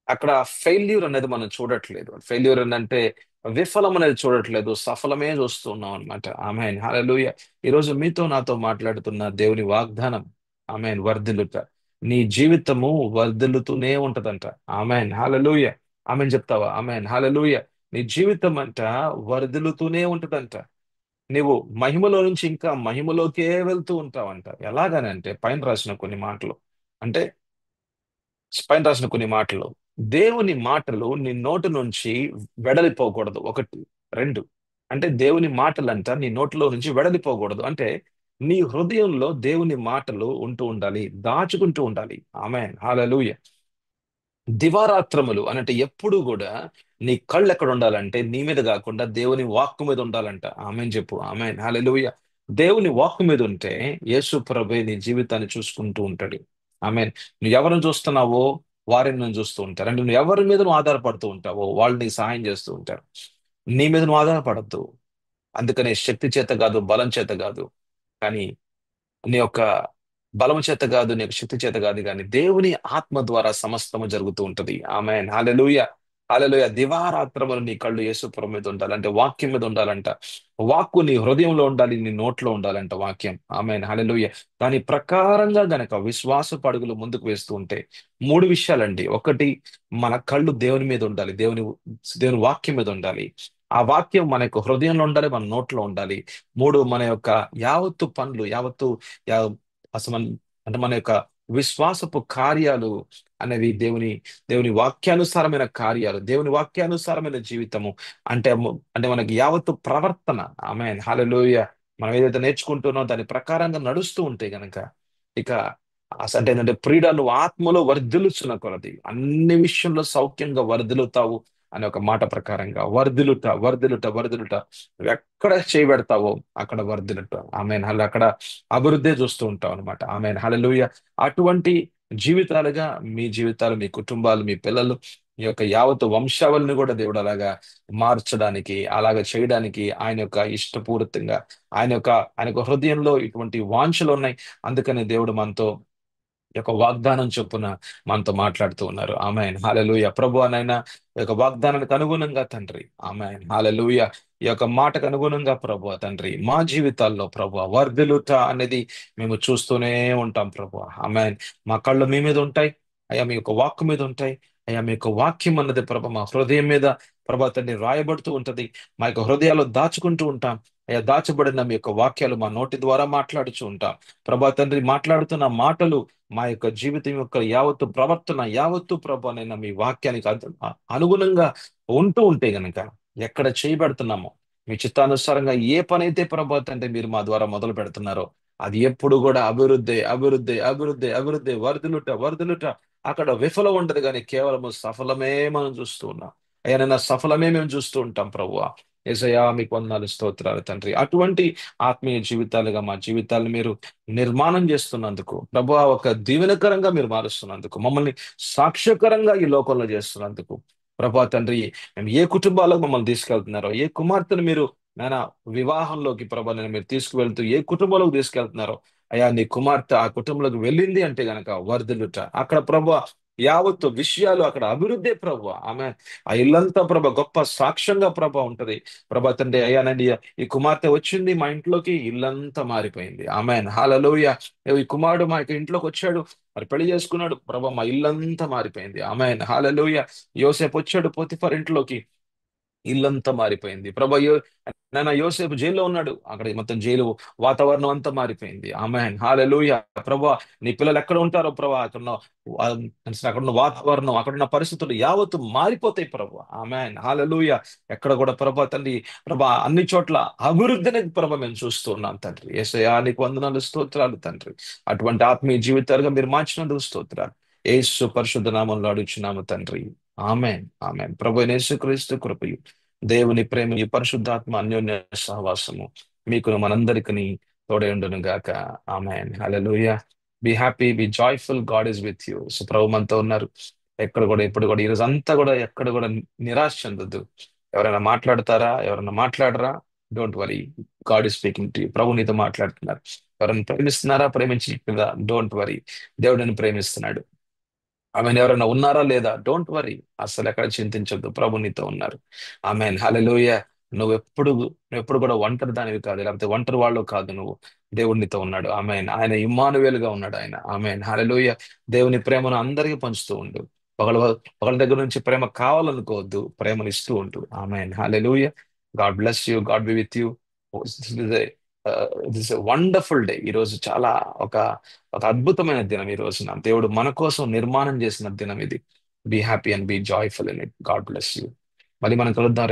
అక్కడ ఫెయిల్యూర్ అనేది మనం చూడట్లేదు. ఫెయిల్యూర్ అంటే విఫలం అనేది చూడట్లేదు, సఫలమే చూస్తున్నాం అనమాట. Amen hallelujah. ఈరోజు మీతో నాతో మాట్లాడుతున్న దేవుని వాగ్దానం, ఆమెన్ వర్ధిల్లుట. నీ జీవితము వర్ధిల్లుతూనే ఉంటదంట. Amen hallelujah. ఆమెన్ చెప్తావా? Amen hallelujah. నీ జీవితం అంట వర్ధిల్లుతూనే ఉంటదంట. నీవు మహిమలో నుంచి ఇంకా మహిమలోకే వెళ్తూ ఉంటావంట. ఎలాగనంటే పైన రాసిన కొన్ని మాటలు, అంటే పైన రాసిన కొన్ని మాటలు, దేవుని మాటలు నీ నోటి నుంచి వెడలిపోకూడదు. ఒకటి. రెండు, అంటే దేవుని మాటలంట నీ నోటిలో నుంచి వెడలిపోకూడదు. అంటే నీ హృదయంలో దేవుని మాటలు ఉంటూ ఉండాలి, దాచుకుంటూ ఉండాలి. ఆమేన్ హల్లెలూయా. దివారాత్రములు అనంటే ఎప్పుడు కూడా నీ కళ్ళు ఎక్కడ ఉండాలంటే నీ మీద కాకుండా దేవుని వాక్కు మీద ఉండాలంట. ఆమెన్ చెప్పు. Amen hallelujah. దేవుని వాక్కు మీద ఉంటే యేసు ప్రభువే నీ జీవితాన్ని చూసుకుంటూ ఉంటాడు. ఆమెన్. నువ్వు ఎవరిని చూస్తున్నావో వారిని నువ్వు చూస్తూ ఉంటారు. అంటే నువ్వు ఎవరి మీద నువ్వు ఆధారపడుతూ ఉంటావో వాళ్ళు నీకు సహాయం చేస్తూ ఉంటారు. నీ మీద నువ్వు ఆధారపడద్దు. అందుకనే శక్తి చేత కాదు, బలం చేత కాదు, కానీ నీ యొక్క బలము చేత కాదు, నీ యొక్క శక్తి చేత కాదు, కానీ దేవుని ఆత్మ ద్వారా సమస్తము జరుగుతూ ఉంటది. ఆమేన్ హల్లెలూయా. హల్లెలూయా. దివారాత్రములు నీ కళ్ళు యేసుప్రభు మీద ఉండాలంటే వాక్యం మీద ఉండాలంట. వాక్కు నీ హృదయంలో ఉండాలి, నీ నోట్లో ఉండాలంట వాక్యం. ఆమేన్ హల్లెలూయా. దాని ప్రకారంగా గనక విశ్వాసపు అడుగులు ముందుకు వేస్తూ ఉంటే మూడు విషయాలండి. ఒకటి, మన కళ్ళు దేవుని మీద ఉండాలి, దేవుని దేవుని వాక్యం మీద ఉండాలి. ఆ వాక్యం మన యొక్క హృదయంలో ఉండాలి, మన నోట్లో ఉండాలి. మూడు, మన యొక్క యావత్తు పనులు, యావత్తు యా- అసలు అంటే మన యొక్క విశ్వాసపు కార్యాలు అనేవి దేవుని వాక్యానుసారమైన కార్యాలు, దేవుని వాక్యానుసారమైన జీవితము. అంటే మనకి యావత్తు ప్రవర్తన. ఆమేన్ హల్లెలూయా. మనం ఏదైతే నేర్చుకుంటున్నామో దాని ప్రకారంగా నడుస్తూ ఉంటే గనక ఇక అసలు అంటే ఏంటంటే ప్రియుడా, నువ్వు ఆత్మలో వర్ధిల్లుచున్న కొలది అన్ని విషయంలో సౌఖ్యంగా వర్ధిల్లుతావు అనే ఒక మాట ప్రకారంగా వర్ధిల్లుట వర్ధిల్లుట వర్ధిల్లుట. నువ్వు ఎక్కడ చేయబెడతావో అక్కడ వర్ధిల్లుట. ఆమెన్ హల్ల అక్కడ అభివృద్ధి చూస్తూ ఉంటాం అనమాట. Amen hallelujah. అటువంటి జీవితాలుగా మీ జీవితాలు, మీ కుటుంబాలు, మీ పిల్లలు, ఈ యొక్క యావత్ వంశావళిని కూడా దేవుడు అలాగా మార్చడానికి, అలాగా చేయడానికి ఆయన యొక్క ఇష్టపూరితంగా ఆయన యొక్క హృదయంలో ఇటువంటి వాంఛలు ఉన్నాయి. అందుకని దేవుడు మనతో ఈ యొక్క వాగ్దానం చొప్పున మనతో మాట్లాడుతూ ఉన్నారు. ఆమేన్ హల్లెలూయా. ప్రభువా నాయనా, ఈ యొక్క వాగ్దానానికి అనుగుణంగా తండ్రి, ఆమేన్ హల్లెలూయా, ఈ యొక్క మాటకు అనుగుణంగా ప్రభువా తండ్రి, మా జీవితాల్లో ప్రభువా వర్ధిల్లుట అనేది మేము చూస్తూనే ఉంటాం ప్రభువా. ఆమేన్. మా కళ్ళు మీ మీద ఉంటాయి అయ్యా, మీ యొక్క వాక్కు మీద ఉంటాయి అయ్యా. మీ యొక్క వాక్యం అన్నది ప్రభు మా హృదయం మీద ప్రభా తండ్రి రాయబడుతూ ఉంటది. మా యొక్క హృదయాల్లో దాచుకుంటూ ఉంటాం అయ్యా. దాచబడిన మీ యొక్క వాక్యాలు మా నోటి ద్వారా మాట్లాడుచూ ఉంటాం ప్రభా తండ్రి. మాట్లాడుతున్న మాటలు మా యొక్క జీవితం యొక్క యావత్తు ప్రవర్తన యావత్తు ప్రభు నైనా మీ వాక్యానికి అనుగుణంగా ఉంటూ ఉంటే గనక ఎక్కడ చేయబడుతున్నామో మీ చిత్తానుసారంగా ఏ పని అయితే ప్రభు అంటే మీరు మా ద్వారా మొదలు పెడుతున్నారో అది ఎప్పుడు కూడా అభివృద్ధి అభివృద్ధి అభివృద్ధి అభివృద్ధి, వర్ధులుట వర్ధులుట. అక్కడ విఫలం ఉండదు, కానీ కేవలము సఫలమే మనం చూస్తూ ఉన్నాం. ఏదైనా సఫలమే మేము చూస్తూ ఉంటాం ప్రభువా. యేసయ్యా మీకు వందనాలు, స్తోత్రాలు తండ్రి. అటువంటి ఆత్మీయ జీవితాలుగా మా జీవితాలను మీరు నిర్మాణం చేస్తున్నందుకు ప్రభువా, ఒక దీవెనకరంగా మీరు మారుస్తున్నందుకు, మమ్మల్ని సాక్ష్యకరంగా ఈ లోకంలో చేస్తున్నందుకు ప్రభా తండ్రి, మేము ఏ కుటుంబాలకు మమ్మల్ని తీసుకెళ్తున్నారో, ఏ కుమార్తెను మీరు నాయన వివాహంలోకి ప్రభా నేను మీరు తీసుకువెళ్తూ ఏ కుటుంబంలోకి తీసుకెళ్తున్నారో అయ్యా, నీ కుమార్తె ఆ కుటుంబంలోకి వెళ్ళింది అంటే గనక వర్ధిల్లుట. అక్కడ ప్రభా యావత్తు విషయాలు అక్కడ అభివృద్ధి ప్రభు. ఆమె ఆ ఇల్లంతా ప్రభ గొప్ప సాక్ష్యంగా ప్రభ ఉంటది. ప్రభా తండ్రి అయ్యానండి, ఈ కుమార్తె వచ్చింది మా ఇంట్లోకి, ఇల్లంతా మారిపోయింది. ఆమె హల్లెలూయా. ఈ కుమారుడు మా యొక్క ఇంట్లోకి వచ్చాడు, మరి పెళ్లి చేసుకున్నాడు ప్రభా, మా ఇల్లంతా మారిపోయింది. ఆమె హల్లెలూయా. యోసేపు వచ్చాడు పోతిఫర్ ఇంట్లోకి, ఇల్లంతా మారిపోయింది ప్రభా. నాన్న యోసేపు జైల్లో ఉన్నాడు, అక్కడ మొత్తం జైలు వాతావరణం అంతా మారిపోయింది. Amen hallelujah. ప్రభా నీ పిల్లలు ఎక్కడ ఉంటారో ప్రభా, అక్కడున్న వాతావరణం, అక్కడున్న పరిస్థితులు యావత్తు మారిపోతాయి ప్రభా. Amen hallelujah. ఎక్కడ కూడా ప్రభా తండ్రి, ప్రభా అన్ని చోట్ల అభివృద్ధిని ప్రభా మేము చూస్తూ ఉన్నాం తండ్రి. యేసయ్యా నీకు వందనాలు, స్తోత్రాలు తండ్రి. అటువంటి ఆత్మీయ జీవితాలుగా మీరు మార్చినందుకు స్తోత్రాలు. యేసు పరిశుద్ధ నామంలో అడుగుచున్నాము తండ్రి. Amen amen. ప్రభు అయిన యేసుక్రీస్తు కృపయు, దేవుని ప్రేమ, ఈ పరిశుద్ధాత్మ అన్యోన్య సహవాసము మీకు మనందరికీ తోడైండును గాక. Amen hallelujah. Be happy, be joyful, God is with you. So ప్రభు మనతో ఉన్నారు. ఎక్కడ కూడా ఇప్పుడు కూడా ఈ రోజు అంతా కూడా ఎక్కడ కూడా నిరాశ చెందొద్దు. ఎవరైనా మాట్లాడతారా, ఎవరైనా మాట్లాడరా, don't worry, God is speaking to you. ప్రభు నీతో మాట్లాడుతున్నారు. ఎవరైనా ప్రేమిస్తున్నారా, ప్రేమించి డోంట్ వరీ, దేవుడిని ప్రేమిస్తున్నాడు. ఆమెను ఎవరైనా ఉన్నారా లేదా, డోంట్ వరీ, అసలు ఎక్కడ చింతించొద్దు, ప్రభు నీతో ఉన్నారు. Amen hallelujah. నువ్వు ఎప్పుడు కూడా ఒంటరి దానివి కాదు, లేకపోతే ఒంటరి వాళ్ళు కాదు నువ్వు. దేవుడు నీతో ఉన్నాడు. ఆమెన్. ఆయన ఇమ్మానువేలుగా ఉన్నాడు ఆయన. Amen hallelujah. దేవుని ప్రేమను అందరికీ పంచుతూ ఉండు. ఒకళ్ళ ఒకళ్ళ దగ్గర నుంచి ప్రేమ కావాలనుకోవద్దు, ప్రేమను ఇస్తూ ఉండు. Amen hallelujah. God bless you, God be with you. This wonderful day. ఈ రోజు చాలా ఒక ఒక అద్భుతమైన దినం. ఈ రోజున దేవుడు మన కోసం నిర్మాణం చేసిన దినం ఇది. Be happy and be joyful in it. God bless you. మళ్ళీ మనం కలుద్దాం.